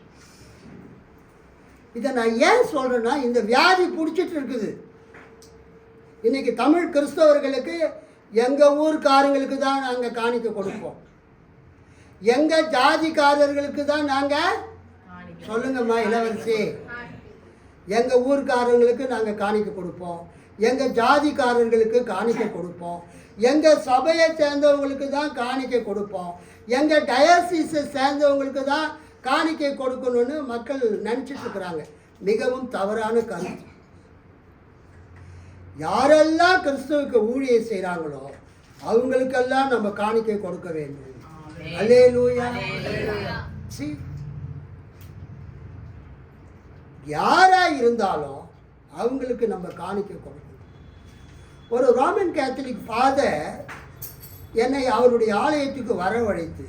இதை நான் ஏன் சொல்கிறேன்னா, இந்த வியாதி பிடிச்சிட்டு இருக்குது. இன்றைக்கி தமிழ் கிறிஸ்தவர்களுக்கு எங்கள் ஊர்க்காரங்களுக்கு தான் நாங்கள் காணிக்கை கொடுப்போம், எங்கள் ஜாதிக்காரர்களுக்கு தான் நாங்கள், சொல்லுங்கம்மா இளவரசி, எங்கள் ஊர்க்காரங்களுக்கு நாங்கள் காணிக்கை கொடுப்போம், எங்கள் ஜாதிக்காரர்களுக்கு காணிக்கை கொடுப்போம், எங்கள் சபையை சேர்ந்தவங்களுக்கு தான் காணிக்கை கொடுப்போம், எங்கள் டயசிஸை சேர்ந்தவங்களுக்கு தான் காணிக்கை கொடுக்கணும்னு மக்கள் நினச்சிட்டு இருக்கிறாங்க. மிகவும் தவறான கருத்து. யாரெல்லாம் கிறிஸ்துவுக்கு ஊழியம் செய்கிறாங்களோ அவங்களுக்கெல்லாம் நம்ம காணிக்கை கொடுக்க வேண்டும். அல்லேலூயா. யாரா இருந்தாலும் அவங்களுக்கு நம்ம காணிக்கை கொடுக்கணும். ஒரு ரோமன் கேத்தலிக் ஃபாதர் என்னை அவருடைய ஆலயத்துக்கு வரவழைத்து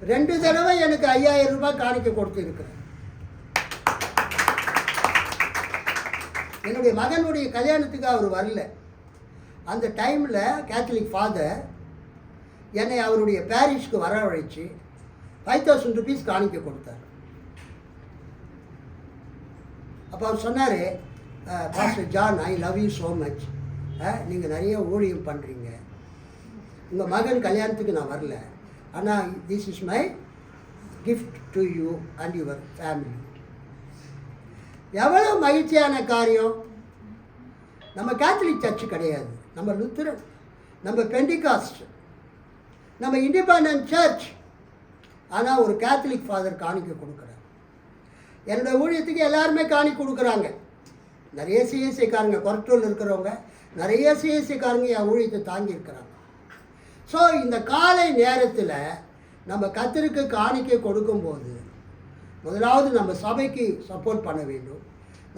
2 தடவை எனக்கு 5000 ரூபாய் காணிக்கை கொடுத்து இருக்கிறேன். என்னுடைய மகனுடைய கல்யாணத்துக்கு அவர் வரல. அந்த டைமில் கேத்தலிக் ஃபாதர் என்னை அவருடைய பாரிஷ்க்கு வரவழைச்சு 5000 ருபீஸ் காணிக்க கொடுத்தார். அப்போ அவர் சொன்னார், pastor John, I love you so much. நீங்கள் நிறைய ஊழியம் பண்ணுறீங்க, உங்கள் மகன் கல்யாணத்துக்கு நான் வரல, ஆனால் this is my gift to you and your family. எவ்வளோ மகிழ்ச்சியான காரியம். நம்ம கேத்தலிக் சர்ச்சு கிடையாது, நம்ம லுத்தரன், நம்ம பெண்டிகாஸ்ட், நம்ம இண்டிபெண்டன்ட் சர்ச். ஆனால் ஒரு கேத்தலிக் ஃபாதர் காணிக்க கொடுக்குறார். என்னோட ஊழியத்துக்கு எல்லாருமே காணி கொடுக்குறாங்க. நிறைய சிஎஸ்சிக்காரங்க, கொரட்டூரில் இருக்கிறவங்க நிறைய சிஎஸ்சிக்காரங்க என் ஊழியத்தை தாங்கியிருக்கிறாங்க. ஸோ இந்த காலை நேரத்தில் நம்ம கர்த்தருக்கு காணிக்கை கொடுக்கும்போது முதலாவது நம்ம சபைக்கு சப்போர்ட் பண்ண வேண்டும்,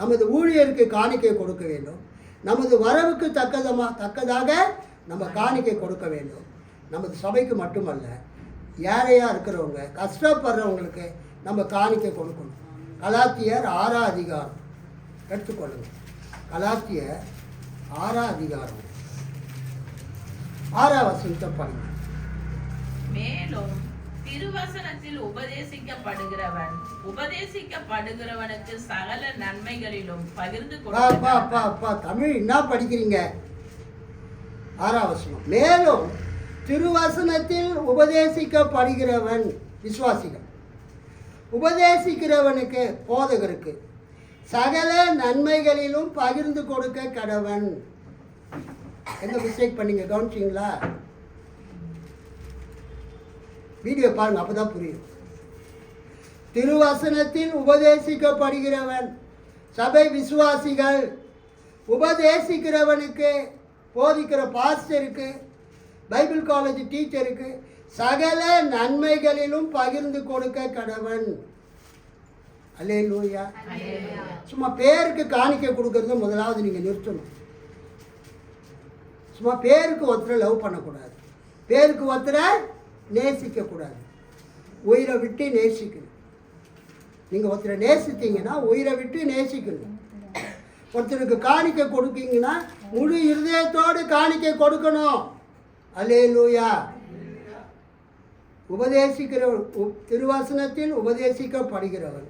நமது ஊழியருக்கு காணிக்கை கொடுக்க வேண்டும், நமது வரவுக்கு தக்கதாக நம்ம காணிக்கை கொடுக்க வேண்டும். நமது சபைக்கு மட்டுமல்ல, ஏழையாக இருக்கிறவங்க, கஷ்டப்படுறவங்களுக்கு நம்ம காணிக்கை கொடுக்கணும். கலாத்தியர் 6ஆம் அதிகாரம் எடுத்துக்கொள்ளுங்கள். கலாத்தியர் 6ஆம் அதிகாரம் 6ஆம் வசனத்தை படிங்க. மேலும் திருவசனத்தில் உபதேசிக்கப்படுகிறவனுக்கு சகல நன்மைகளிலும் பகிர்ந்து தமிழ் என்ன படிக்கிறீங்க? 6ஆம் வசனம். மேலும் திருவசனத்தில் உபதேசிக்கப்படுகிறவன், விசுவாசிகள், உபதேசிக்கிறவனுக்கு, போதகருக்கு சகல நன்மைகளிலும் பகிர்ந்து கொடுக்க கடவன். என்ன மிஸ்டேக் பண்ணீங்க? கவனிச்சிங்களா? வீடியோ பாருங்க, அப்பதான் புரியும். திருவசனத்தில் உபதேசிக்கப்படுகிறவன், சபை விசுவாசிகள், உபதேசிக்கிறவனுக்கு, போதிக்கிற பாஸ்டருக்கு, பைபிள் காலேஜ் டீச்சருக்கு சகல நன்மைகளிலும் பகிர்ந்து கொடுக்க கடவன். அல்லேலூயா. சும்மா பேருக்கு காணிக்கை கொடுக்கறது முதலாவது நீங்கள் நிறுத்தணும். சும்மா பேருக்கு ஒருத்தரை லவ் பண்ணக்கூடாது, பேருக்கு ஒருத்தரை நேசிக்கக்கூடாது, உயிரை விட்டு நேசிக்கணும். நீங்கள் ஒருத்தரை நேசித்தீங்கன்னா உயிரை விட்டு நேசிக்கணும். ஒருத்தருக்கு காணிக்கை கொடுத்தீங்கன்னா முழு இருதயத்தோடு காணிக்கை கொடுக்கணும். அல்லேலூயா. திருவசனத்தில் உபதேசிக்கப்படுகிறவன்,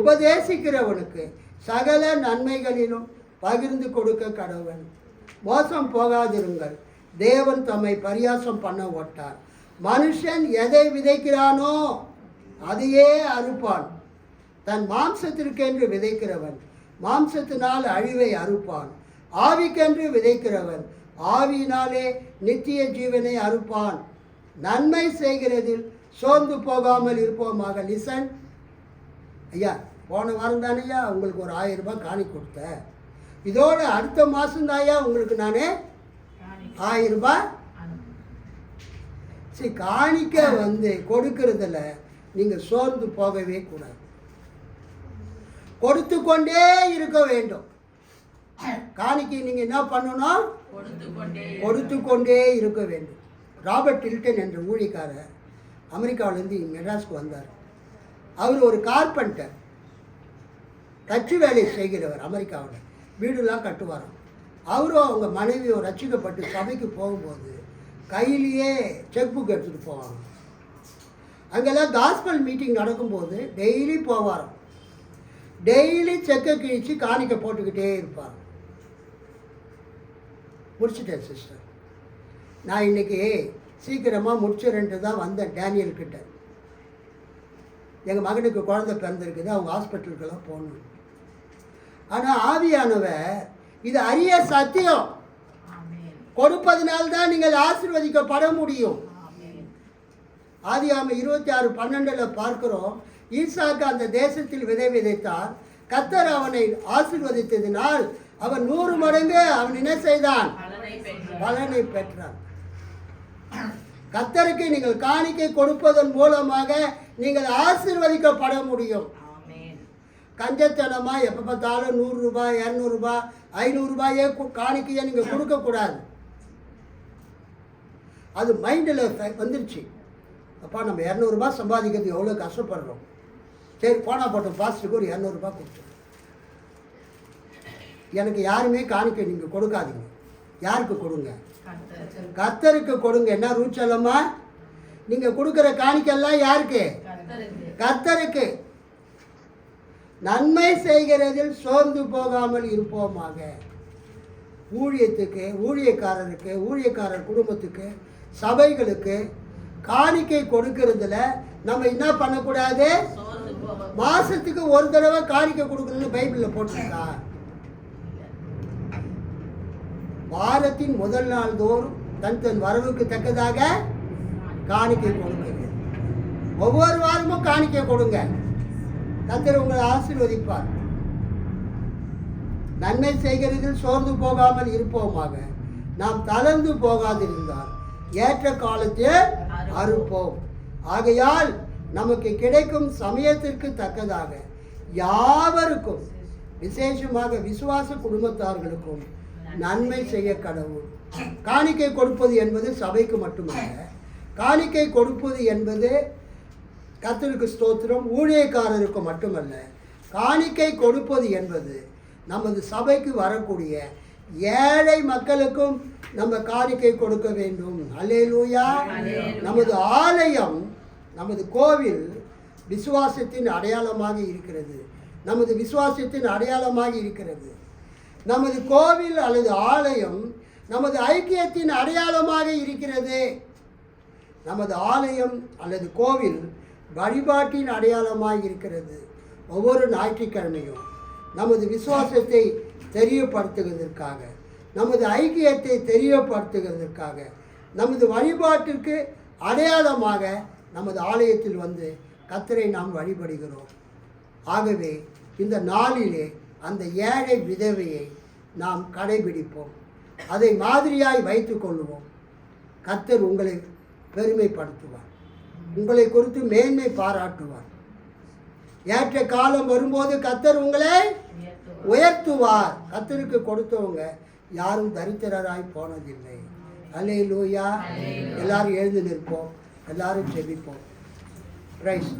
உபதேசிக்கிறவனுக்கு சகல நன்மைகளிலும் பகிர்ந்து கொடுக்க கடவன். மோசம் போகாதிருங்கள், தேவன் தம்மை பரியாசம் பண்ண ஓட்டார். மனுஷன் எதை விதைக்கிறானோ அதையே அறுப்பான். தன் மாம்சத்திற்கென்று விதைக்கிறவன் மாம்சத்தினால் அழிவை அறுப்பான். ஆவிக்கென்று விதைக்கிறவன் ஆவியினாலே நித்திய ஜீவனை அறுப்பான். நன்மை செய்கிறதில் சோர்ந்து போகாமல் இருப்போமாக. லிசன் ஐயா, போன வாரம் தானேயா உங்களுக்கு ஒரு 1000 ரூபாய் காணி கொடுத்தேன். இதோட அடுத்த மாதம் தாயா உங்களுக்கு நானே 1000 ரூபாய். சரி, காணிக்க கொடுக்கறதுல நீங்கள் சோர்ந்து போகவே கூடாது, கொடுத்து கொண்டே இருக்க வேண்டும். காணிக்கை நீங்கள் என்ன பண்ணணும்? கொடுத்து கொண்டே இருக்க வேண்டும். ராபர்ட் டில்டன் என்ற ஊழியக்காரர் அமெரிக்காவிலேருந்து மெட்ராஸ்க்கு வந்தார். அவர் ஒரு கார்பெண்டர், தச்சு வேலை செய்கிறவர். அமெரிக்காவில் வீடுலாம் கட்டுவாராம். அவரும் அவங்க மனைவியும் ரட்சிக்கப்பட்டு சபைக்கு போகும்போது கையிலேயே செக் புக் எடுத்துகிட்டு போவாங்க. அங்கெல்லாம் காஸ்பல் மீட்டிங் நடக்கும்போது டெய்லி போவாராம். டெய்லி செக்கை கிழிச்சு காணிக்க போட்டுக்கிட்டே இருப்பார். முடிச்சுட்டேன் சிஸ்டர், நான் இன்னைக்கு சீக்கிரமாக முடிச்சிடன்ட்டு தான் வந்தேன் டேனியல் கிட்ட. எங்கள் மகனுக்கு குழந்தை பிறந்திருக்குது, அவங்க ஹாஸ்பிட்டலுக்கெல்லாம் போகணும். ஆனால் ஆவியானவர் இது அரிய சத்தியம், கொடுப்பதனால்தான் நீங்கள் ஆசீர்வதிக்கப்பட முடியும். ஆதியாகமம் 26:12 பார்க்கிறோம். ஈசாக்கு அந்த தேசத்தில் விதைத்தார். கர்த்தர் அவனை ஆசீர்வதித்ததினால் அவன் 100 மடங்கு அவன் என்ன செய்தான்? பலனை பெற்றான். கர்த்தருக்கு நீங்கள் காணிக்கை கொடுப்பதன் மூலமாக நீங்கள் ஆசீர்வதிக்கப்பட முடியும். கஞ்சத்தனமா எப்போ பார்த்தாலும் 100 ரூபாய், 200 ரூபாய், 500 ரூபாயே காணிக்கையை நீங்கள் கொடுக்கக்கூடாது. அது மைண்டில் வந்துருச்சு. அப்பா நம்ம 200 ரூபாய் சம்பாதிக்கிறது எவ்வளோ கஷ்டப்படுறோம். சரி, போனால் போட்டோம், பாஸ்டருக்கு ஒரு 200 ரூபாய் கொடுத்தோம். எனக்கு யாருமே காணிக்கை நீங்கள் கொடுக்காதீங்க. யாருக்கு கொடுங்க? கர்த்தருக்கு கொடுங்க. என்ன ரூச்சலம்மா? நீங்கள் கொடுக்குற காணிக்கெல்லாம் யாருக்கு? கர்த்தருக்கு. கர்த்தருக்கு. நன்மை செய்கிறதில் சோர்ந்து போகாமல் இருப்போமாக. ஊழியத்துக்கு, ஊழியக்காரருக்கு, ஊழியக்காரர் குடும்பத்துக்கு, சபைகளுக்கு காணிக்கை கொடுக்கறதுல நம்ம என்ன பண்ணக்கூடாது? சோர்ந்து போக மாசத்துக்கு ஒரு தடவை காணிக்கை கொடுக்கணும்னு பைபிளில் போட்டிருக்கா? வாரத்தின் முதல் நாள் தோறும் தன் தன் வரவுக்கு தக்கதாக காணிக்கை கொடுங்க. ஒவ்வொரு வாரமும் காணிக்கை கொடுங்க. கர்த்தர் உங்களை ஆசீர்வதிப்பார். நன்மை செய்கிறதில் சோர்ந்து போகாமல் இருப்போமாக. நாம் தளர்ந்து போகாதிருந்தால் ஏற்ற காலத்தில் அறுப்போம். ஆகையால் நமக்கு கிடைக்கும் சமயத்திற்கு தக்கதாக யாவருக்கும், விசேஷமாக விசுவாச குடும்பத்தார்களுக்கும் நன்மை செய்ய கடவுள். காணிக்கை கொடுப்பது என்பது சபைக்கு மட்டுமல்ல. காணிக்கை கொடுப்பது என்பது கர்த்தருக்கு ஸ்தோத்திரம் ஊழியக்காரருக்கு மட்டுமல்ல. காணிக்கை கொடுப்பது என்பது நமது சபைக்கு வரக்கூடிய ஏழை மக்களுக்கும் நம்ம காணிக்கை கொடுக்க வேண்டும். அல்லேலூயா. நமது ஆலயம், நமது கோவில் விசுவாசத்தின் அடையாளமாக இருக்கிறது. நமது விசுவாசத்தின் அடையாளமாக இருக்கிறது. நமது கோவில் அல்லது ஆலயம் நமது ஐக்கியத்தின் அடையாளமாக இருக்கிறது. நமது ஆலயம் அல்லது கோவில் வழிபாட்டின் அடையாளமாக இருக்கிறது. ஒவ்வொரு ஞாயிற்றுக்கிழமையும் நமது விசுவாசத்தை தெரியப்படுத்துவதற்காக, நமது ஐக்கியத்தை தெரியப்படுத்துவதற்காக, நமது வழிபாட்டிற்கு அடையாளமாக நமது ஆலயத்தில் வந்து கர்த்தரை நாம் வழிபடுகிறோம். ஆகவே இந்த நாளிலே அந்த ஏழை விதவையை நாம் கடைபிடிப்போம். அதை மாதிரியாய் வைத்து கொள்வோம். கர்த்தர் உங்களை பெருமைப்படுத்துவார். உங்களை குறித்து மேன்மை பாராட்டுவார். ஏற்ற காலம் வரும்போது கர்த்தர் உங்களை உயர்த்துவார். கர்த்தருக்கு கொடுத்தவங்க யாரும் தரித்திரராய் போனதில்லை. அல்லேலூயா. எல்லாரும் எழுந்து நிற்போம். எல்லாரும் ஜெபிப்போம். பிரைஸ்.